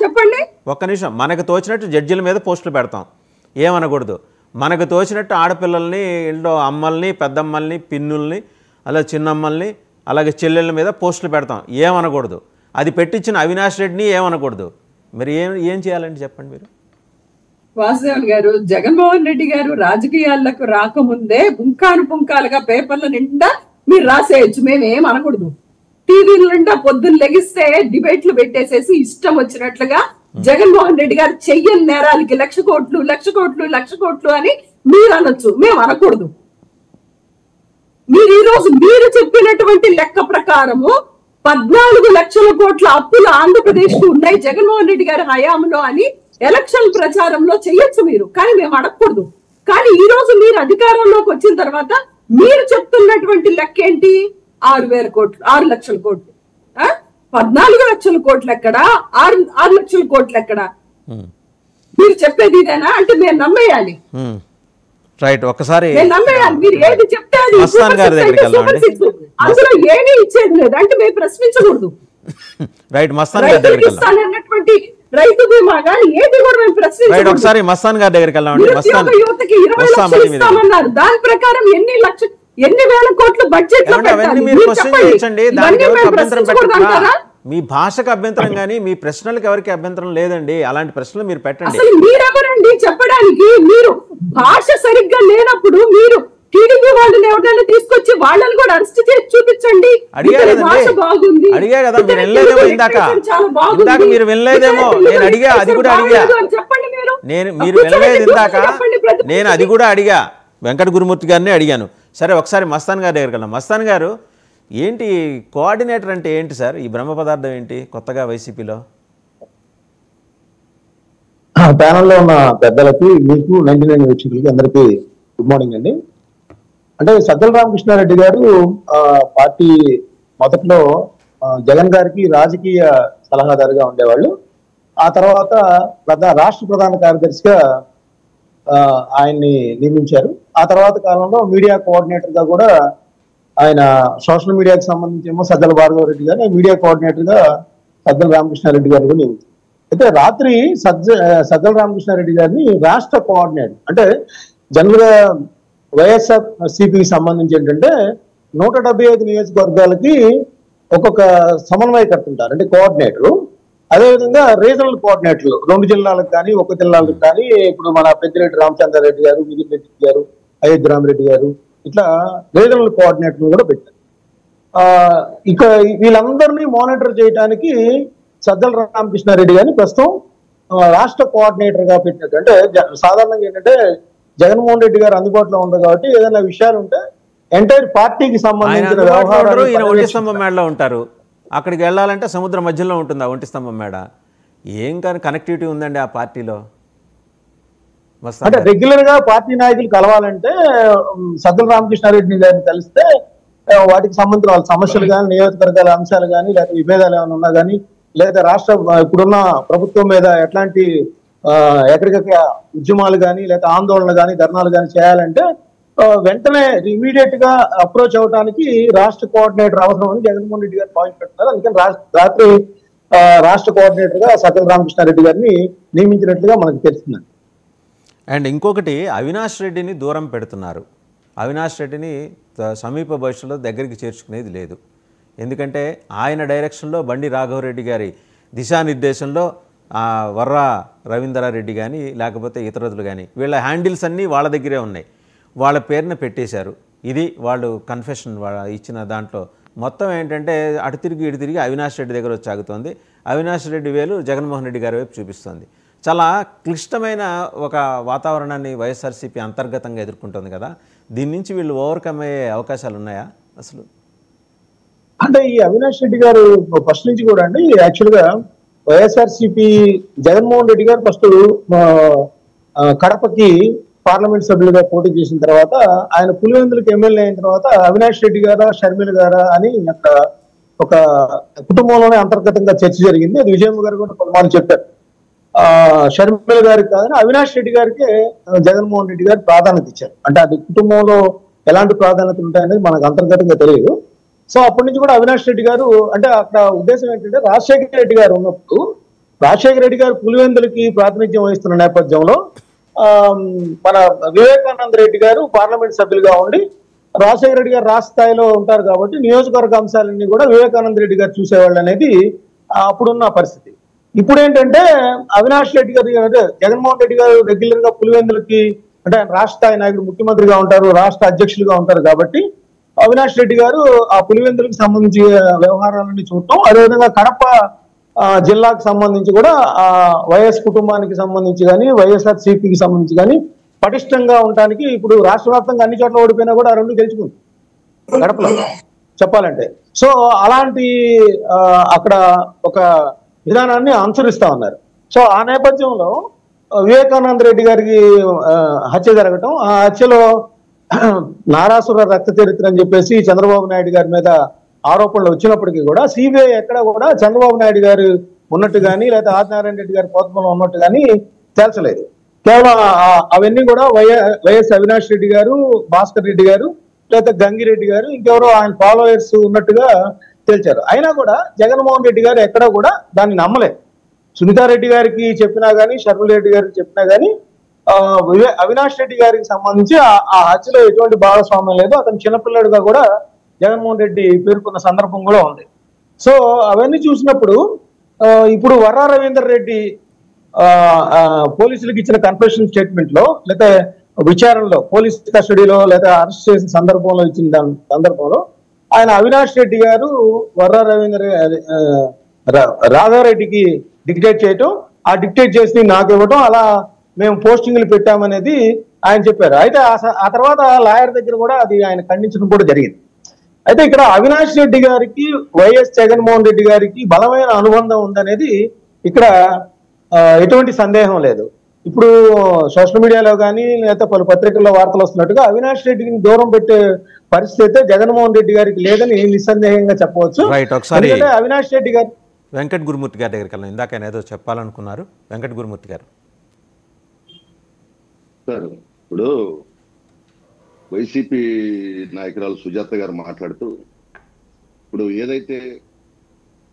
చెప్పండి. ఒక్క నిమిషం, మనకు తోచినట్టు జడ్జిల మీద పోస్టులు పెడతాం, ఏమనకూడదు. మనకు తోచినట్టు ఆడపిల్లల్ని, ఇంట్లో అమ్మల్ని, పెద్దమ్మల్ని, పిన్నుల్ని, అలా చిన్నమ్మల్ని, అలాగే చెల్లెళ్ళ మీద పోస్టులు పెడతాం, ఏమనకూడదు. అది పెట్టించిన అవినాష్ రెడ్డిని ఏమనకూడదు. మరి ఏం చేయాలండి చెప్పండి మీరు? వాసుదేవన్ గారు, జగన్మోహన్ రెడ్డి గారు రాజకీయాలకు రాకముందే పుంకాలుగా పేపర్ల నిండా మీరు రాసేయచ్చు, మేమేం అనకూడదు. టీవీల నిండా పొద్దున్న లెగిస్తే డిబేట్లు పెట్టేసేసి ఇష్టం వచ్చినట్లుగా జగన్మోహన్ రెడ్డి గారు చెయ్యని నేరాలకి 1,00,00,00,00,00,00,00,00,00,00,00,00,00,00,00,00,00,00,00,00,00,00,00,00,00,00,00,00,00,00,00,00,00,00,00,00,00,00,00,00,00,00,00,00,00,00,00,00,00,00,00,00,00,00,00,00,00,000 మీరు చెప్పినటువంటి లెక్క ప్రకారము 14 లక్షల కోట్ల అప్పులు ఆంధ్రప్రదేశ్ కు ఉన్నాయి జగన్మోహన్ రెడ్డి గారి హయాంలో అని ఎలక్షన్ ప్రచారంలో చెయ్యొచ్చు మీరు, కానీ మేము అడగకూడదు. కానీ ఈ రోజు మీరు అధికారంలోకి వచ్చిన తర్వాత మీరు చెప్తున్నటువంటి లెక్క ఏంటి? 6,000 కోట్లు, 6 లక్షల కోట్లు, 14 లక్షల కోట్లు ఎక్కడా, 6 లక్షల కోట్లు ఎక్కడా? మీరు చెప్పేది ఇదేనా? అంటే మేము నమ్మేయాలి. రైట్, ఒకసారి నమ్మేయాలి. మీరు ఏది చెప్తే అది అందులో ఏమీ ఇచ్చేది లేదు అంటే మేము ప్రశ్నించకూడదు. రైట్, మస్తాన్ గారి దగ్గరికి ఇస్తానన్నటువంటి రైతు బీమా కానీ ఏది కూడా మేము ప్రశ్నించకూడదు. రైట్, ఒకసారి మస్తాన్ గారి దగ్గరికి వెళ్దామండి. మస్తాన్, యువతకి 20 లక్షలు ఇస్తామన్నారు, దాని ప్రకారం ఎన్ని వేల కోట్లు బడ్జెట్ లో అవన్నీ మీరు క్వశ్చన్ చేయండి. దానికి అభ్యంతరం పెట్టారా? మీ భాషకు అభ్యంతరం కానీ మీ ప్రశ్నలకు ఎవరికి అభ్యంతరం లేదండి. అలాంటి ప్రశ్నలు మీరు పెట్టండి. అసలు మీరెవరండి చెప్పడానికి? మీరు భాష సరిగ్గా లేనప్పుడు మీరు టీడీపీ వాళ్ళని ఎవరైనా తీసుకొచ్చి వాళ్ళని కూడా అరెస్ట్ చేసి చూపించండి. అడిగా కదా మీరు వినలేదేమో ఇందాక మీరు వినలేదేమో. నేను అడిగా, అది కూడా అడిగా. చెప్పండి మీరు వినలేదు ఇందాక. నేను అది కూడా అడిగా, వెంకట గురుమూర్తి గారిని అడిగాను. సరే ఒకసారి మస్తాన్ గారి దగ్గరికి వెళ్ళాం. మస్తాన్ గారు, ఏంటి కోఆర్డినేటర్ అంటే ఏంటి సార్? ఈ బ్రహ్మ పదార్థం ఏంటి కొత్తగా వైసీపీలో? ప్యానల్లో ఉన్న పెద్దలకి, మీకు 99 వీక్షకులకి అందరికీ గుడ్ మార్నింగ్ అండి. అంటే సజ్జల రామకృష్ణారెడ్డి గారు పార్టీ మొదట్లో జగన్ గారికి రాజకీయ సలహాదారుగా ఉండేవాళ్ళు. ఆ తర్వాత రాష్ట్ర ప్రధాన కార్యదర్శిగా ఆయన్ని నియమించారు. ఆ తర్వాత కాలంలో మీడియా కోఆర్డినేటర్ గా కూడా ఆయన సోషల్ మీడియాకి సంబంధించి ఏమో సజ్జల భార్గవ రెడ్డి గారు, మీడియా కోఆర్డినేటర్ గా సజ్జల రామకృష్ణారెడ్డి గారు కూడా నియమించారు. అయితే రాత్రి సజ్జల రామకృష్ణారెడ్డి గారిని రాష్ట్ర కోఆర్డినేటర్, అంటే జనరల్ గా వైఎస్ఆర్ సిపికి సంబంధించి ఏంటంటే 175 నియోజకవర్గాలకి ఒక్కొక్క సమన్వయకర్త ఉంటారు, అంటే కోఆర్డినేటరు. అదేవిధంగా రీజనల్ కోఆర్డినేటర్లు 2 జిల్లాలకు కానీ 1 జిల్లాలకు కానీ, ఇప్పుడు మన పెద్దిరెడ్డి రామచంద్రారెడ్డి గారు, మిగిలిన రెడ్డి గారు, అయోధ్య రామరెడ్డి గారు, ఇట్లా రీజనల్ కోఆర్డినేటర్లు కూడా పెట్టారు. ఇక వీళ్ళందరినీ మానిటర్ చేయడానికి సజ్జల రామకృష్ణారెడ్డి గారిని ప్రస్తుతం రాష్ట్ర కోఆర్డినేటర్ గా పెట్టినట్టు. అంటే సాధారణంగా ఏంటంటే జగన్మోహన్ రెడ్డి గారు అందుబాటులో ఉండదు కాబట్టి ఏదైనా విషయాలు ఉంటే ఎంటైర్ పార్టీకి సంబంధించిన వ్యవహారాలు ఒంటి స్తంభం మేడలో ఉంటారు. అక్కడికి వెళ్ళాలంటే సముద్ర మధ్యలో ఉంటుంది ఆ ఒంటి స్తంభం మేడ. ఏం కానీ కనెక్టివిటీ ఉందండి ఆ పార్టీలో? అంటే రెగ్యులర్ గా పార్టీ నాయకులు కలవాలంటే సజ్జల రామకృష్ణారెడ్డి గారిని కలిస్తే వాటికి సంబంధించిన వాళ్ళ సమస్యలు కానీ, నియోజకవర్గాల అంశాలు కానీ, లేకపోతే విభేదాలు ఏమైనా ఉన్నా కానీ, లేదా రాష్ట్ర ఇప్పుడున్న ప్రభుత్వం మీద ఎట్లాంటి ఎక్కడికక్కడ ఉద్యమాలు కానీ, లేదా ఆందోళనలు కానీ, ధర్నాలు కానీ చేయాలంటే వెంటనే ఇమీడియట్ గా అప్రోచ్ అవడానికి రాష్ట్ర కోఆర్డినేటర్ అవసరం అని జగన్మోహన్ రెడ్డి గారు పాయింట్ పెడుతున్నారు. అందుకని రాత్రి రాష్ట్ర కోఆర్డినేటర్ గా సజ్జల రామకృష్ణారెడ్డి గారిని నియమించినట్లుగా మనకు తెలుస్తుందండి. అండ్ ఇంకొకటి, అవినాష్ రెడ్డిని దూరం పెడుతున్నారు. అవినాష్ రెడ్డిని సమీప భవిష్యత్తులో దగ్గరికి చేర్చుకునేది లేదు. ఎందుకంటే ఆయన డైరెక్షన్లో బండి రాఘవరెడ్డి గారి దిశానిర్దేశంలో వర్రా రవీంద్రారెడ్డి కానీ, లేకపోతే ఇతరులు కానీ, వీళ్ళ హ్యాండిల్స్ అన్నీ వాళ్ళ దగ్గరే ఉన్నాయి. వాళ్ళ పేరున పెట్టేశారు. ఇది వాళ్ళు కన్ఫెషన్ ఇచ్చిన దాంట్లో మొత్తం ఏంటంటే అటు తిరిగి ఇటు తిరిగి అవినాష్ రెడ్డి దగ్గర వచ్చి ఆగుతోంది. అవినాష్ రెడ్డి వేలు జగన్మోహన్ రెడ్డి గారి వైపు చూపిస్తుంది. చాలా క్లిష్టమైన ఒక వాతావరణాన్ని వైఎస్ఆర్సీపీ అంతర్గతంగా ఎదుర్కొంటుంది కదా. దీని నుంచి వీళ్ళు ఓవర్కమ్ అయ్యే అవకాశాలు ఉన్నాయా అసలు? అంటే ఈ అవినాష్ రెడ్డి గారు ఫస్ట్ నుంచి కూడా అండి, యాక్చువల్గా వైఎస్ఆర్సీపీ జగన్మోహన్ రెడ్డి గారు ఫస్ట్ కడపకి పార్లమెంట్ సభ్యులుగా పోటీ చేసిన తర్వాత, ఆయన పులివెందులకు ఎమ్మెల్యే అయిన తర్వాత అవినాష్ రెడ్డి గారా షర్మిల గారా అని అక్కడ ఒక కుటుంబంలోనే అంతర్గతంగా చర్చ జరిగింది. అది విజయమ్మ గారు కూడా కొంతమంది చెప్పారు. షర్మిల గారికి కాదని అవినాష్ రెడ్డి గారికి జగన్మోహన్ రెడ్డి గారు ప్రాధాన్యత ఇచ్చారు. అంటే అది కుటుంబంలో ఎలాంటి ప్రాధాన్యతలు ఉంటాయనేది మనకు అంతర్గతంగా తెలియదు. సో అప్పటి నుంచి కూడా అవినాష్ రెడ్డి గారు, అంటే అక్కడ ఉద్దేశం ఏంటంటే రాజశేఖర రెడ్డి గారు ఉన్నప్పుడు, రాజశేఖర రెడ్డి గారు పులివెందులకి ప్రాతినిధ్యం వహిస్తున్న నేపథ్యంలో మన వివేకానంద రెడ్డి గారు పార్లమెంట్ సభ్యులుగా ఉండి, రాజశేఖర రెడ్డి గారు రాష్ట్ర స్థాయిలో ఉంటారు కాబట్టి నియోజకవర్గ అంశాలన్నీ కూడా వివేకానంద రెడ్డి గారు చూసేవాళ్ళు అనేది అప్పుడున్న పరిస్థితి. ఇప్పుడు ఏంటంటే అవినాష్ రెడ్డి గారు, అదే జగన్మోహన్ రెడ్డి గారు రెగ్యులర్ గా పులివెందులకి, అంటే ఆయన రాష్ట్ర స్థాయి నాయకుడు, ముఖ్యమంత్రిగా ఉంటారు, రాష్ట్ర అధ్యక్షులుగా ఉంటారు కాబట్టి అవినాష్ రెడ్డి గారు ఆ పులివెందులకు సంబంధించి వ్యవహారాలన్నీ చూడటం, అదేవిధంగా కడప జిల్లాకు సంబంధించి కూడా వైఎస్ కుటుంబానికి సంబంధించి కానీ, వైఎస్ఆర్ సిపికి సంబంధించి కానీ పటిష్టంగా ఉండటానికి ఇప్పుడు రాష్ట్ర వ్యాప్తంగా అన్ని చోట్ల ఓడిపోయినా కూడా 2 గెలుచుకుంది కడపలో చెప్పాలంటే. సో అలాంటి అక్కడ ఒక విధానాన్ని అనుసరిస్తా ఉన్నారు. సో ఆ నేపథ్యంలో వివేకానంద రెడ్డి గారికి హత్య జరగటం, ఆ హత్యలో నారాసుర రక్త చరిత్ర అని చెప్పేసి చంద్రబాబు నాయుడు గారి మీద ఆరోపణలు వచ్చినప్పటికీ కూడా సిబిఐ ఎక్కడ కూడా చంద్రబాబు నాయుడు గారు ఉన్నట్టు కానీ, లేదా ఆదినారాయణ రెడ్డి గారి కోతమంలో ఉన్నట్టు కానీ తేల్చలేదు. కేవలం అవన్నీ కూడా వైఎస్ అవినాష్ రెడ్డి గారు, భాస్కర్ రెడ్డి గారు, లేదా గంగిరెడ్డి గారు, ఇంకెవరో ఆయన ఫాలోయర్స్ ఉన్నట్టుగా తేల్చారు. అయినా కూడా జగన్మోహన్ రెడ్డి గారు ఎక్కడా కూడా దాన్ని నమ్మలేదు. సునీతారెడ్డి గారికి చెప్పినా కానీ, షర్మిల రెడ్డి గారికి చెప్పినా కానీ అవినాష్ రెడ్డి గారికి సంబంధించి ఆ హత్యలో ఎటువంటి భాగస్వామ్యం లేదు, అతను చిన్నపిల్లడుగా కూడా జగన్మోహన్ రెడ్డి పేర్కొన్న సందర్భం కూడా ఉంది. సో అవన్నీ చూసినప్పుడు ఇప్పుడు వర్రా రవీందర్ రెడ్డి పోలీసులకు ఇచ్చిన కన్ఫెషన్ స్టేట్మెంట్ లో లేదా విచారణలో పోలీస్ కస్టడీలో లేదా అరెస్ట్ చేసిన సందర్భంలో ఇచ్చిన సందర్భంలో ఆయన అవినాష్ రెడ్డి గారు వర్రా రవీందర్ రాధారెడ్డికి డిక్టేట్ చేయటం, ఆ డిక్టేట్ చేసి నాకు ఇవ్వటం, అలా మేము పోస్టింగ్లు పెట్టామనేది ఆయన చెప్పారు. అయితే ఆ తర్వాత లాయర్ దగ్గర కూడా అది ఆయన ఖండించడం కూడా జరిగింది. అయితే ఇక్కడ అవినాష్ రెడ్డి గారికి వైఎస్ జగన్మోహన్ రెడ్డి గారికి బలమైన అనుబంధం ఉందనేది ఇక్కడ ఎటువంటి సందేహం లేదు. ఇప్పుడు సోషల్ మీడియాలో కానీ లేదా పలు పత్రికల్లో వార్తలు వస్తున్నట్టుగా అవినాష్ రెడ్డిని దూరం పెట్టే పరిస్థితి అయితే జగన్మోహన్ రెడ్డి గారికి లేదని నిస్సందేహంగా చెప్పవచ్చు. ఎందుకంటే అవినాష్ రెడ్డి గారు వెంకట్ గురుమూర్తి గారి దగ్గరికి వెళ్ళాం. ఇందాక ఆయన ఏదో చెప్పాలనుకున్నారు. వెంకట్ గురుమూర్తి గారు సార్, ఇప్పుడు వైసీపీ నాయకురాలు సుజాత గారు మాట్లాడుతూ ఇప్పుడు ఏదైతే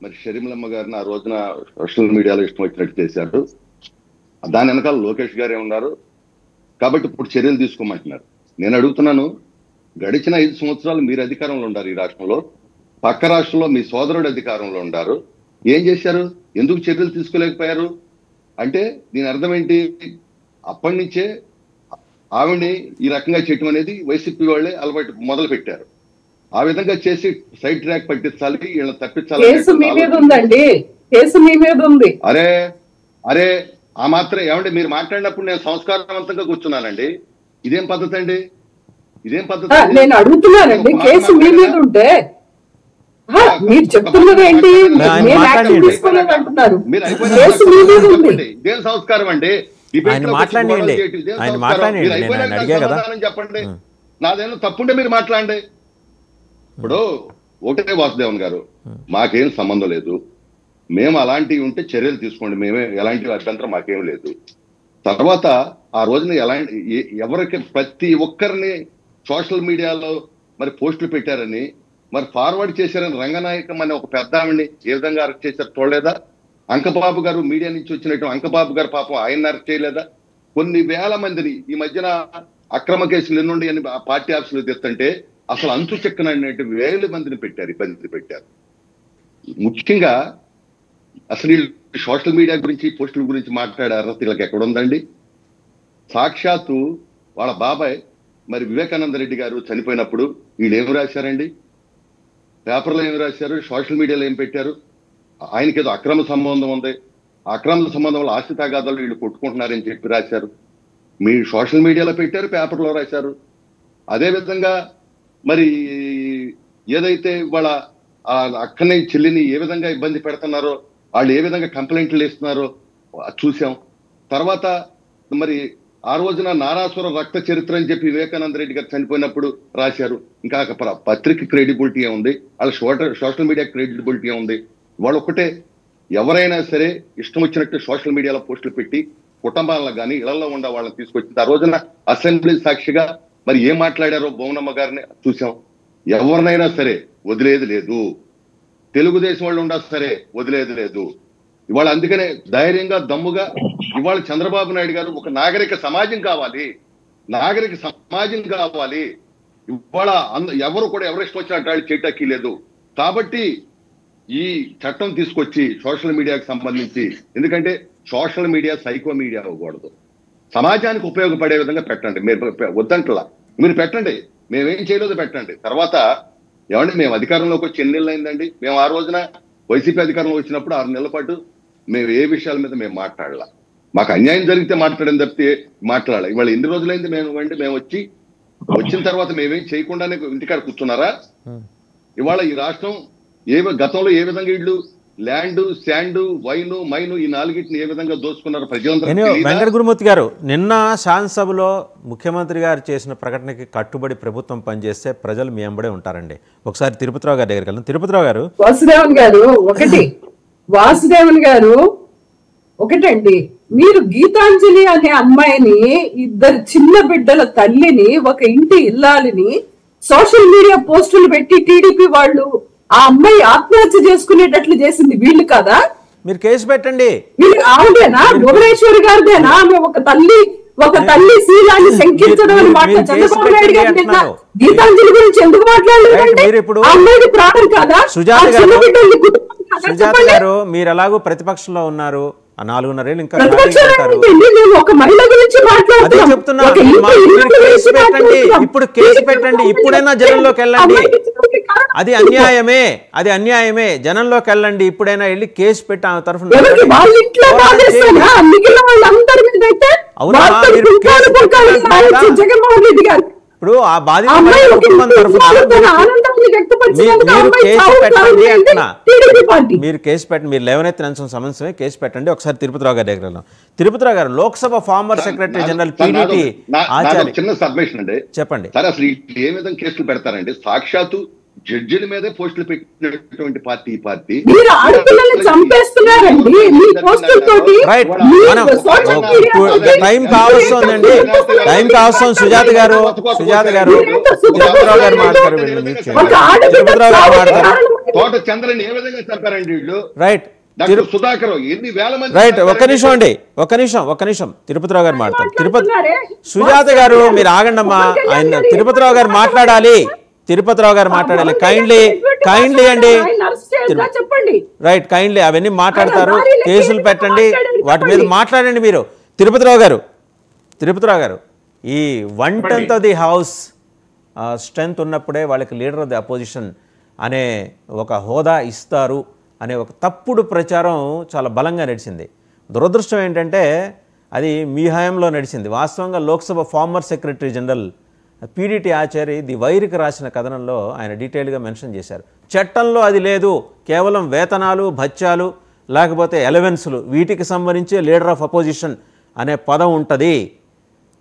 మరి షర్మిలమ్మ గారిని ఆ రోజున సోషల్ మీడియాలో ఇష్టం వచ్చినట్టు చేశారు, దాని వెనకాల లోకేష్ గారే ఉన్నారు కాబట్టి ఇప్పుడు చర్యలు తీసుకోమంటున్నారు. నేను అడుగుతున్నాను, గడిచిన 5 సంవత్సరాలు మీరు అధికారంలో ఉన్నారు ఈ రాష్ట్రంలో, పక్క రాష్ట్రంలో మీ సోదరుడు అధికారంలో ఉన్నారు, ఏం చేశారు? ఎందుకు చర్యలు తీసుకోలేకపోయారు? అంటే దీని అర్థం ఏంటి? అప్పటి నుంచే ఆవిడ్ని ఈ రకంగా చేయటం అనేది వైసీపీ వాళ్ళే అలవాటు మొదలు పెట్టారు. ఆ విధంగా చేసి సైడ్ ట్రాక్ పట్టించాలి, వీళ్ళని తప్పించాలి. అరే అరే ఆ మాత్రం ఏమంటే మీరు మాట్లాడినప్పుడు నేను సంస్కారవంతంగా కూర్చున్నానండి. ఇదేం పద్ధతి అండి? ఇదేం పద్ధతి? నేను అడుగుతున్నానండి, కేసు మీ మీద ఉంటే మీరు చెప్తున్నారు ఏంటి? ఇదేం సంస్కారం అండి? చెప్పండి, నాదేమో తప్పుంటే మీరు మాట్లాడండి. ఇప్పుడు ఒకటే వాసుదేవన్ గారు, మాకేం సంబంధం లేదు, మేము అలాంటివి ఉంటే చర్యలు తీసుకోండి, మేమే ఎలాంటి అభ్యంతరం మాకేం లేదు. తర్వాత ఆ రోజున ఎవరికి ప్రతి ఒక్కరిని సోషల్ మీడియాలో మరి పోస్టులు పెట్టారని, మరి ఫార్వర్డ్ చేశారని రంగనాయకం అనే ఒక పెద్ద ఆవిడ్ని ఏ విధంగా అరెస్ట్ చేశారు చూడలేదా? అంకబాబు గారు మీడియా నుంచి వచ్చినట్టు అంకబాబు గారు పాపం ఆయన అరెస్ట్ చేయలేదా? కొన్ని వేల మందిని ఈ మధ్యన అక్రమ కేసులు ఎన్నుండి అని పార్టీ ఆఫీసులు తెస్తుంటే అసలు అంతు చెక్కనట్టు వేల మందిని పెట్టారు, ఇబ్బంది పెట్టారు. ముఖ్యంగా అసలు సోషల్ మీడియా గురించి పోస్టుల గురించి మాట్లాడే అర్హత వీళ్ళకి ఎక్కడ ఉందండి? సాక్షాత్తు వాళ్ళ బాబాయ్ మరి వివేకానంద రెడ్డి గారు చనిపోయినప్పుడు వీళ్ళు ఏమి రాశారండి? పేపర్లో ఏమి రాశారు? సోషల్ మీడియాలో ఏం పెట్టారు? ఆయనకి ఏదో అక్రమ సంబంధం ఉంది, అక్రమ సంబంధం వల్ల ఆస్తి తగాదాలు వీళ్ళు కొట్టుకుంటున్నారని చెప్పి రాశారు. మీ సోషల్ మీడియాలో పెట్టారు, పేపర్లో రాశారు. అదేవిధంగా మరి ఏదైతే వాళ్ళ అక్కని చెల్లిని ఏ విధంగా ఇబ్బంది పెడుతున్నారో, వాళ్ళు ఏ విధంగా కంప్లైంట్లు వేస్తున్నారో చూసాం. తర్వాత మరి ఆ రోజున నారాసుర రక్త చరిత్ర అని చెప్పి వివేకానంద రెడ్డి గారు చనిపోయినప్పుడు రాశారు. ఇంకా పత్రిక క్రెడిబిలిటీ ఉంది, వాళ్ళ సోషల్ మీడియా క్రెడిబిలిటీ ఉంది. వాళ్ళు ఒక్కటే, ఎవరైనా సరే ఇష్టం వచ్చినట్టు సోషల్ మీడియాలో పోస్టులు పెట్టి కుటుంబాలను కానీ ఇళ్లలో ఉండే వాళ్ళని తీసుకొచ్చింది. ఆ రోజున అసెంబ్లీ సాక్షిగా మరి ఏం మాట్లాడారో భువనమ్మ గారిని చూసాం. ఎవరినైనా సరే వదిలేది లేదు, తెలుగుదేశం వాళ్ళు ఉండా సరే వదిలేది లేదు. ఇవాళ అందుకనే ధైర్యంగా దమ్ముగా ఇవాళ చంద్రబాబు నాయుడు గారు ఒక నాగరిక సమాజం కావాలి, నాగరిక సమాజం కావాలి. ఇవాళ ఎవరు కూడా ఎవరిష్టం వచ్చినట్టు వాళ్ళు చేయటానికి లేదు. కాబట్టి ఈ చట్టం తీసుకొచ్చి సోషల్ మీడియాకి సంబంధించి, ఎందుకంటే సోషల్ మీడియా సైకో మీడియా అవ్వకూడదు, సమాజానికి ఉపయోగపడే విధంగా పెట్టండి. మీరు వద్దంటలా, మీరు పెట్టండి, మేమేం చేయలేదు పెట్టండి. తర్వాత ఏమంటే మేము అధికారంలోకి వచ్చి ఎన్ని నెలలు అయిందండి? మేము ఆ రోజున వైసీపీ అధికారంలో వచ్చినప్పుడు 6 నెలల పాటు మేము ఏ విషయాల మీద మేము మాట్లాడాల, మాకు అన్యాయం జరిగితే మాట్లాడని తప్పితే మాట్లాడాలి. ఇవాళ ఎన్ని రోజులైంది మేము వచ్చిన తర్వాత మేమేం చేయకుండానే ఇంటికాడ కూర్చున్నారా? ఇవాళ ఈ రాష్ట్రం గతంలో ఏ విధంగా ఇళ్ళు ల్యాండ్, శాండ్, వైన్, మైను ఈ 4టిని ఏ విధంగా దోచుకున్నారు ప్రజలందరూ. వెంకట గురుమూర్తి గారు, నిన్న శాసనసభలో ముఖ్యమంత్రి గారు చేసిన ప్రకటనకి కట్టుబడి ప్రభుత్వం పనిచేస్తే ప్రజలు మీ వెంబడే ఉంటారండి. ఒకసారి తిరుపతిరావు గారి దగ్గరికి వెళ్దాం. తిరుపతిరావు గారు, వాసుదేవన్ గారు ఒకటండి, మీరు గీతాంజలి అనే అమ్మాయిని, 2 చిన్న బిడ్డల తల్లిని, ఒక ఇంటి ఇల్లాలిని సోషల్ మీడియా పోస్టులు పెట్టి టీడీపీ వాళ్ళు ఆ అమ్మాయి ఆత్మహత్య చేసుకునేటట్లు చేసింది వీళ్ళు కదా? మీరు కేసు పెట్టండి. ఆవిడేనా? భువనేశ్వరి గారిదేనా? ఆమె ఒక తల్లి ఒక తల్లి శీలాన్ని శంకించడం అని మాట చంద్రబాబు నాయుడు గారి మీద గీతాంజలి గురించి ఎందుకు మాట్లాడలేదంటే అమ్మాయిది ప్రాణం కాదా? సుజాత గారు మీరు ఎలాగో ప్రతిపక్షంలో ఉన్నారు, 4.5 ఏళ్ళు ఇంకా ఒక మహిళ గురించి అదే చెప్తున్నా. కేసు పెట్టండి, ఇప్పుడు కేసు పెట్టండి, ఇప్పుడైనా జనంలోకి వెళ్ళండి. అది అన్యాయమే, అది అన్యాయమే. జనంలోకి వెళ్ళండి, ఇప్పుడైనా వెళ్ళి కేసు పెట్టి ఆమె తరఫున జగన్మోహన్ రెడ్డి గారు ఇప్పుడు ఆ బాధిత కుటుంబం తరఫున మీరు కేసు పెట్టండి అంటున్నా. మీరు కేసు పెట్టండి, మీరు లేవనెత్తిన సమస్యమే కేసు పెట్టండి. ఒకసారి తిరుపతిరావు గారి దగ్గర వెళ్దాం. తిరుపతిరావు గారు, Lok Sabha former secretary general PDT ఆచార్య, చిన్న సబ్మిషన్ అండి, చెప్పండి. సరే అసలు ఏ విధంగా కేసులు పెడతారండి? సాక్షాత్తు జడ్జిల మీదే పోస్టులు పెట్టినటువంటి పార్టీ ఈ పార్టీ చంపేస్తున్నారండి. టైం కావస్తుందండి, టైం కావస్తుంది. సుజాత గారు తిరుపతిరావు గారు మాట్లాడారు, తిరుపతిరావు గారు మాట్లాడారు. తోట చంద్రని ఏ విధంగా చంపారండి వీళ్ళు? రైట్, సుధాకర్ ఎన్ని వేల మంది. రైట్, ఒక్క నిమిషం అండి, ఒక్క నిమిషం. తిరుపతిరావు గారు మాట్లాడారు. సుజాత గారు మీరు ఆగండమ్మా, ఆయన తిరుపతిరావు గారు మాట్లాడాలి. కైండ్లీ అండి. రైట్, కైండ్లీ అవన్నీ మాట్లాడతారు. కేసులు పెట్టండి, వాటి మీద మాట్లాడండి మీరు. తిరుపతిరావు గారు ఈ 1/10 ఆఫ్ ది హౌస్ స్ట్రెంత్ ఉన్నప్పుడే వాళ్ళకి లీడర్ ఆఫ్ ది అపోజిషన్ అనే ఒక హోదా ఇస్తారు అనే ఒక తప్పుడు ప్రచారం చాలా బలంగా నడిచింది. దురదృష్టం ఏంటంటే అది మీ హయాంలో నడిచింది. వాస్తవంగా Lok Sabha former secretary general PDT Acharya the వైరికి రాసిన కథనంలో ఆయన డీటెయిల్గా మెన్షన్ చేశారు. చట్టంలో అది లేదు, కేవలం వేతనాలు, భత్యాలు, లేకపోతే ఎలవెన్సులు, వీటికి సంబంధించి లీడర్ ఆఫ్ అపోజిషన్ అనే పదం ఉంటుంది.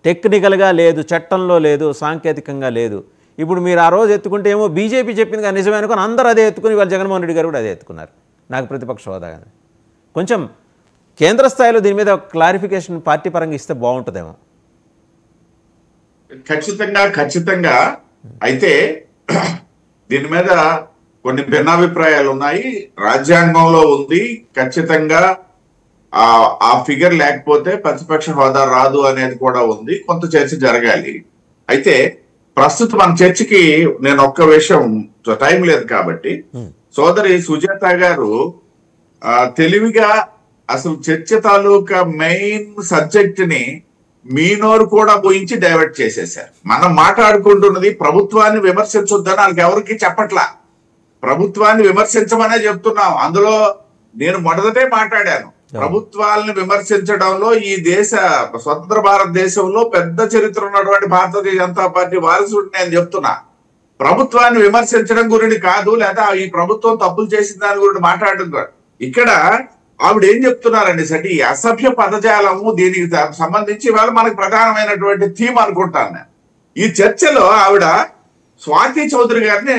టెక్నికల్గా లేదు, చట్టంలో లేదు, సాంకేతికంగా లేదు. ఇప్పుడు మీరు ఆ రోజు ఎత్తుకుంటే ఏమో బీజేపీ చెప్పింది కానీ నిజమే అనుకుని అందరూ అదే ఎత్తుకుని వాళ్ళు జగన్మోహన్ రెడ్డి గారు కూడా అదే ఎత్తుకున్నారు. నాకు ప్రతిపక్ష హోదా కానీ కొంచెం కేంద్ర స్థాయిలో దీని మీద క్లారిఫికేషన్ పార్టీ పరంగా ఇస్తే బాగుంటుందేమో. ఖచ్చితంగా అయితే దీని మీద కొన్ని భిన్నాభిప్రాయాలు ఉన్నాయి. రాజ్యాంగంలో ఉంది, ఖచ్చితంగా ఆ ఫిగర్ లేకపోతే ప్రతిపక్ష హోదా రాదు అనేది కూడా ఉంది. కొంత చర్చ జరగాలి. అయితే ప్రస్తుతం మన చర్చకి నేను ఒక్క విషయం, టైం లేదు కాబట్టి, సోదరి సుజాత గారు తెలివిగా అసలు చర్చ తాలూకా మెయిన్ సబ్జెక్ట్ ని మీ నోరు కూడా పోయించి డైవర్ట్ చేసేశారు. మనం మాట్లాడుకుంటున్నది ప్రభుత్వాన్ని విమర్శించొద్దని వాళ్ళకి ఎవరికి చెప్పట్లా, ప్రభుత్వాన్ని విమర్శించమనే చెప్తున్నాం. అందులో నేను మొదటే మాట్లాడాను, ప్రభుత్వాలను విమర్శించడంలో ఈ దేశ స్వతంత్ర భారతదేశంలో పెద్ద చరిత్ర ఉన్నటువంటి భారతీయ జనతా పార్టీ వారసుడు నేను చెప్తున్నా. ప్రభుత్వాన్ని విమర్శించడం గురించి కాదు, లేదా ఈ ప్రభుత్వం తప్పులు చేసిన దాని గురించి మాట్లాడడం కాదు. ఇక్కడ ఆవిడ ఏం చెప్తున్నారండి అంటే ఈ అసభ్య పదజాలము, దీనికి సంబంధించి ఇవాళ మనకు ప్రధానమైనటువంటి థీమ్ అనుకుంటాను నేను. ఈ చర్చలో ఆవిడ స్వాతి చౌదరి గారిని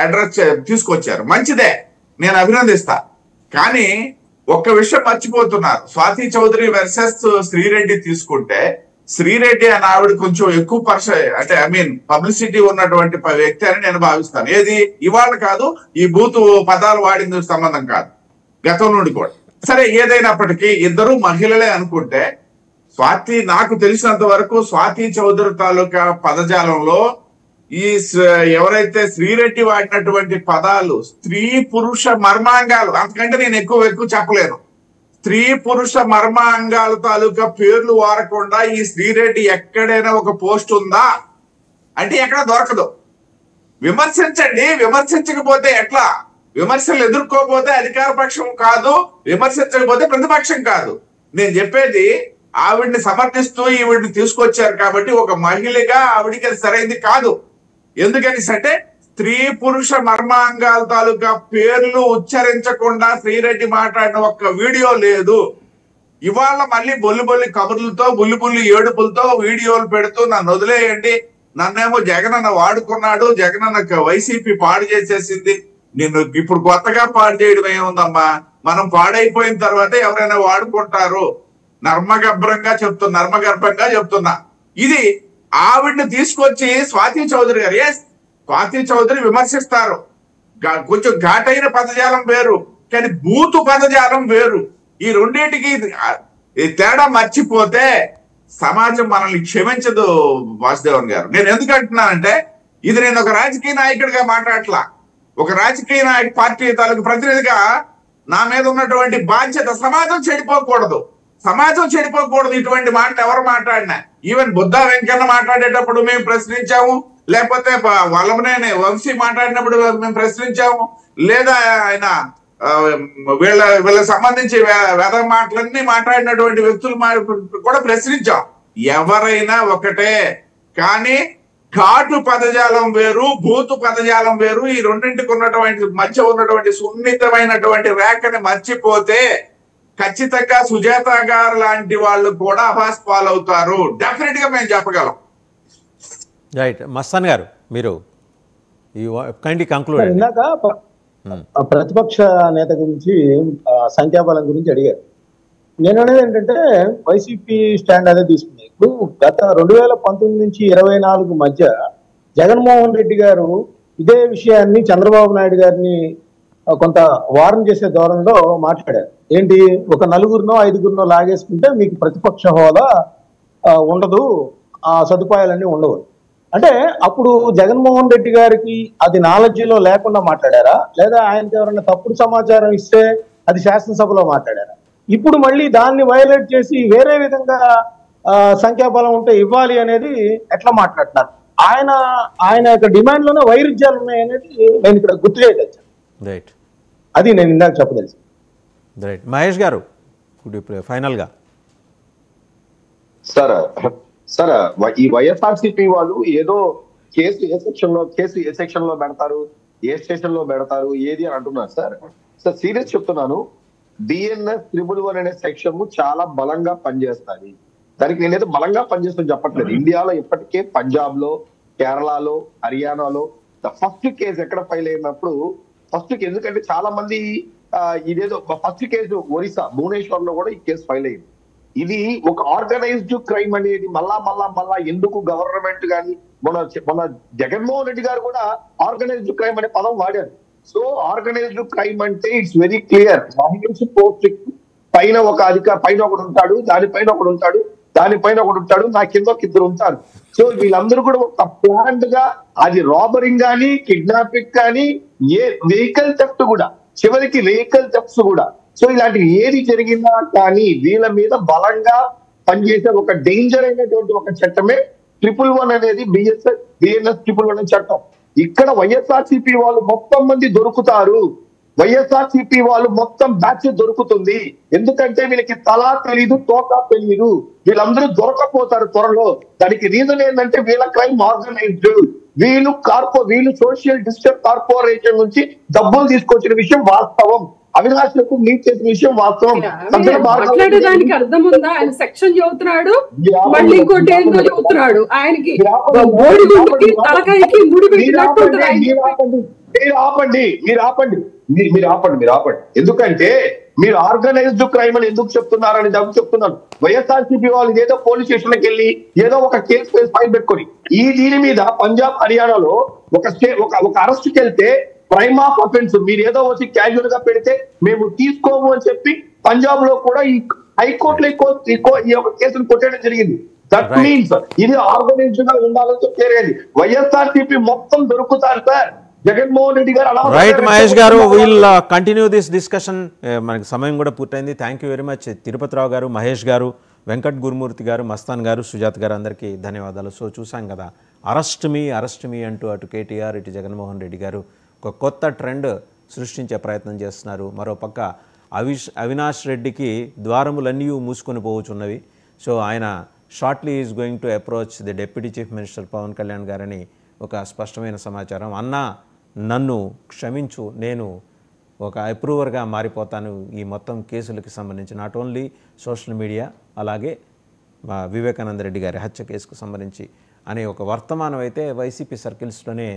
అడ్రస్ తీసుకొచ్చారు, మంచిదే, నేను అభినందిస్తా. కానీ ఒక్క విషయం మర్చిపోతున్నారు. స్వాతి చౌదరి వర్సెస్ శ్రీరెడ్డి తీసుకుంటే శ్రీరెడ్డి అని ఆవిడ కొంచెం ఎక్కువ అంటే పబ్లిసిటీ ఉన్నటువంటి వ్యక్తి అని నేను భావిస్తాను. ఏది ఇవాళ కాదు, ఈ బూతు పదాలు వాడింది సంబంధం కాదు, గతం నుండి కూడా. సరే, ఏదైనప్పటికీ ఇద్దరు మహిళలే అనుకుంటే స్వాతి, నాకు తెలిసినంత వరకు స్వాతి చౌదరి తాలూకా పదజాలంలో ఈ ఎవరైతే శ్రీరెడ్డి వాడినటువంటి పదాలు స్త్రీ పురుష మర్మాంగాలు, అంతకంటే నేను ఎక్కువ చెప్పలేను. స్త్రీ పురుష మర్మాంగాల తాలూకా పేర్లు వాడకుండా ఈ శ్రీరెడ్డి ఎక్కడైనా ఒక పోస్ట్ ఉందా అంటే ఎక్కడ దొరకదు. విమర్శించండి, విమర్శించకపోతే ఎట్లా? విమర్శలు ఎదుర్కోకపోతే అధికార పక్షం కాదు, విమర్శించకపోతే ప్రతిపక్షం కాదు. నేను చెప్పేది ఆవిడ్ని సమర్థిస్తూ ఈవిడ్ని తీసుకొచ్చారు కాబట్టి ఒక మహిళగా ఆవిడికి అది సరైనది కాదు. ఎందుకని అంటే స్త్రీ పురుష మర్మాంగాల తాలూకా పేర్లు ఉచ్చరించకుండా శ్రీరెడ్డి మాట్లాడిన ఒక్క వీడియో లేదు. ఇవాళ మళ్ళీ బొల్లి కబుర్లతో బుల్లి ఏడుపులతో వీడియోలు పెడుతూ నన్ను వదిలేయండి, నన్నేమో జగనన్న వాడుకున్నాడు, జగనన్న వైసీపీ పాడు చేసేసింది. నిన్ను ఇప్పుడు కొత్తగా పాడు చేయడం ఏముందమ్మా, మనం పాడైపోయిన తర్వాత ఎవరైనా వాడుకుంటారు. నర్మగర్భంగా చెప్తున్నా. ఇది ఆవిడ్ని తీసుకొచ్చి స్వాతి చౌదరి గారు, స్వాతి చౌదరి విమర్శిస్తారు, కొంచెం ఘాటైన పదజాలం వేరు, కానీ బూతు పదజాలం వేరు. ఈ రెండింటికి తేడా మర్చిపోతే సమాజం మనల్ని క్షమించదు వాసుదేవన్ గారు. నేను ఎందుకు అంటున్నానంటే ఇది నేను ఒక రాజకీయ నాయకుడిగా మాట్లాడట్లా, ఒక రాజకీయ పార్టీ తాలూకు ప్రతినిధిగా నా మీద ఉన్నటువంటి బాధ్యత. సమాజం చెడిపోకూడదు, సమాజం చెడిపోకూడదు. ఇటువంటి మాటలు ఎవరు మాట్లాడినా, ఈవెన్ బుద్ధా వెంకన్న మాట్లాడేటప్పుడు మేము ప్రశ్నించాము, లేకపోతే వల్లభనేని వంశీ మాట్లాడినప్పుడు మేము ప్రశ్నించాము, లేదా ఆయన వీళ్ళకి సంబంధించి వేద మాటలన్నీ మాట్లాడినటువంటి వ్యక్తులు కూడా ప్రశ్నించాం. ఎవరైనా ఒకటే, కానీ ఘాటు పదజాలం వేరు, భూతు పదజాలం వేరు. ఈ రెండింటికి ఉన్నటువంటి మధ్య ఉన్నటువంటి సున్నితమైనటువంటి రేఖని మర్చిపోతే ఖచ్చితంగా సుజాత గారు లాంటి వాళ్ళు కూడా అభాస్ పాలవుతారు. డెఫినెట్ గా మేము చెప్పగలం. రైట్. మస్తాన్ గారు, మీరు కైండ్లీ కంక్లూడ్. ఇందాక ప్రతిపక్ష నేత గురించి సంఖ్యాబలం గురించి అడిగారు. నేను అనేది ఏంటంటే వైసీపీ స్టాండ్ అదే తీసుకుంది. ఇప్పుడు గత 2019 నుంచి 24 మధ్య జగన్మోహన్ రెడ్డి గారు ఇదే విషయాన్ని చంద్రబాబు నాయుడు గారిని కొంత వారం చేసే ధోరణిలో మాట్లాడారు. ఏంటి, ఒక 4గురినో 5గురినో లాగేసుకుంటే మీకు ప్రతిపక్ష హోదా ఉండదు, ఆ సదుపాయాలన్నీ ఉండవు. అంటే అప్పుడు జగన్మోహన్ రెడ్డి గారికి అది నాలెడ్జిలో లేకుండా మాట్లాడారా, లేదా ఆయనకి ఎవరైనా తప్పుడు సమాచారం ఇస్తే అది శాసనసభలో మాట్లాడారా? ఇప్పుడు మళ్ళీ దాన్ని వైలేట్ చేసి వేరే విధంగా సంఖ్యాబలం ఉంటే ఇవ్వాలి అనేది ఎట్లా మాట్లాడుతున్నారు? ఆయన యొక్క డిమాండ్ లోనే వైరుధ్యాలు ఉన్నాయనేది నేను ఇక్కడ గుర్తు చేయదచ్చు. రైట్, అది నేను ఇందాక చెప్పదలుచు. రైట్. మహేష్ గారు ఫైనల్ గా. సార్ ఈ వైఎస్ఆర్సీపీ వాళ్ళు ఏదో కేసు ఏ సెక్షన్ లో పెడతారు, ఏ స్టేషన్ లో పెడతారు, ఏది అని అంటున్నారు సార్. సీరియస్ చెప్తున్నాను, బిఎన్ఎస్ 111 అనే సెక్షన్ చాలా బలంగా పనిచేస్తుంది. దానికి నేనైతే బలంగా పనిచేస్తాను చెప్పట్లేదు. ఇండియాలో ఇప్పటికే పంజాబ్ లో, కేరళలో, హర్యానాలో ఫస్ట్ కేసు ఎక్కడ ఫైల్ అయినప్పుడు ఎందుకంటే చాలా మంది ఇదేదో ఫస్ట్ కేసు ఒరిస్సా భువనేశ్వర్ లో కూడా ఈ కేసు ఫైల్ అయింది. ఇది ఒక ఆర్గనైజ్డ్ క్రైమ్ అనేది మళ్ళా ఎందుకు గవర్నమెంట్ కానీ మన జగన్మోహన్ రెడ్డి గారు కూడా ఆర్గనైజ్డ్ క్రైమ్ అనే పదం వాడారు. సో ఆర్గనైజ్డ్ క్రైమ్ అంటే ఇట్స్ వెరీ క్లియర్. మహిళ పోస్ట్ పైన పైన ఒకడు ఉంటాడు, దానిపైన ఒకడు ఉంటాడు, దానిపైన ఒకడు ఉంటాడు, నా కింద ఒక ఇద్దరు ఉంటారు. సో వీళ్ళందరూ కూడా ఒక ప్లాంట్ గా, అది రాబరింగ్ కానీ, కిడ్నాపింగ్ కానీ, ఏ వెహికల్ థెఫ్ట్ కూడా, చివరికి వెహికల్ థెఫ్ట్స్ కూడా. సో ఇలాంటి ఏది జరిగినా కానీ వీళ్ళ మీద బలంగా పనిచేసే ఒక డేంజర్ అయినటువంటి ఒక చట్టమే 111 అనేది బిఎన్ఎస్ 111 చట్టం. ఇక్కడ వైఎస్ఆర్సీపీ వాళ్ళు మొత్తం మంది దొరుకుతారు, వైఎస్ఆర్సీపీ వాళ్ళు మొత్తం బ్యాచ్ దొరుకుతుంది. ఎందుకంటే వీళ్ళకి తలా తెలీదు, తోక తెలీదు, వీళ్ళందరూ దొరకపోతారు త్వరలో. దానికి రీజన్ ఏంటంటే వీళ్ళ క్రైమ్ ఆర్గనైజ్డ్. వీళ్ళు సోషల్ డిస్టర్బ్ కార్పొరేషన్ నుంచి డబ్బులు తీసుకొచ్చిన విషయం వాస్తవం. అవినాష్లకు లీడ్ చేసిన విషయం వాస్తవం. మాట్లాడేదానికి అర్థం ఉందా? ఆయన సెక్షన్ చదువుతున్నాడు, మళ్ళీ ఇంకోటి ఏంటో చదువుతున్నాడు. ఆయనకి తలకాయకి ముడి పెట్టినట్టు. మీరు ఆపండి. ఎందుకంటే మీరు ఆర్గనైజ్డ్ క్రైమ్ అని ఎందుకు చెప్తున్నారని చెప్తున్నాను. వైఎస్ఆర్సీపీ వాళ్ళు ఏదో పోలీస్ స్టేషన్ కి వెళ్ళి ఏదో ఒక కేసు ఫైల్ పెట్టుకొని దీని మీద పంజాబ్ హర్యానాలో ఒక అరెస్ట్ కి వెళ్తే ప్రైమ్ ఆఫ్ అఫెన్స్ మీరు ఏదో వచ్చి క్యాజువల్ గా పెడితే మేము తీసుకోము అని చెప్పి పంజాబ్ లో కూడా ఈ హైకోర్టులో ఈ యొక్క కేసును కొట్టడం జరిగింది. దట్ మీన్స్ ఇది ఆర్గనైజ్డ్ గా ఉండాలని చెప్పేది. వైఎస్ఆర్సీపీ మొత్తం దొరుకుతారు సార్. జగన్మోహన్ రెడ్డి గారు అలా. రైట్ మహేష్ గారు, విల్ కంటిన్యూ దిస్ డిస్కషన్. మనకి సమయం కూడా పూర్తయింది. Thank you very much. Tirupati Rao గారు, మహేష్ గారు, వెంకట్ గురుమూర్తి గారు, మస్తాన్ గారు, సుజాత గారు, అందరికీ ధన్యవాదాలు. సో చూసాం కదా, అరెస్ట్ మీ అంటూ అటు కేటీఆర్, ఇటు జగన్మోహన్ రెడ్డీ గారు ఒక కొత్త ట్రెండ్ సృష్టించే ప్రయత్నం చేస్తున్నారు. మరోపక్క అవినాష్ రెడ్డికి ద్వారములన్నీ మూసుకొని పోవచ్చున్నవి. సో ఆయన shortly is going to approach the deputy chief minister Pavan Kalyan గారని ఒక స్పష్టమైన సమాచారం. అన్నా నన్ను క్షమించు, నేను ఒక అప్రూవర్గా మారిపోతాను ఈ మొత్తం కేసులకి సంబంధించి, నాట్ ఓన్లీ సోషల్ మీడియా, అలాగే వివేకానంద రెడ్డి గారి హత్య కేసుకు సంబంధించి అనే ఒక వర్తమానం అయితే వైసీపీ సర్కిల్స్లోనే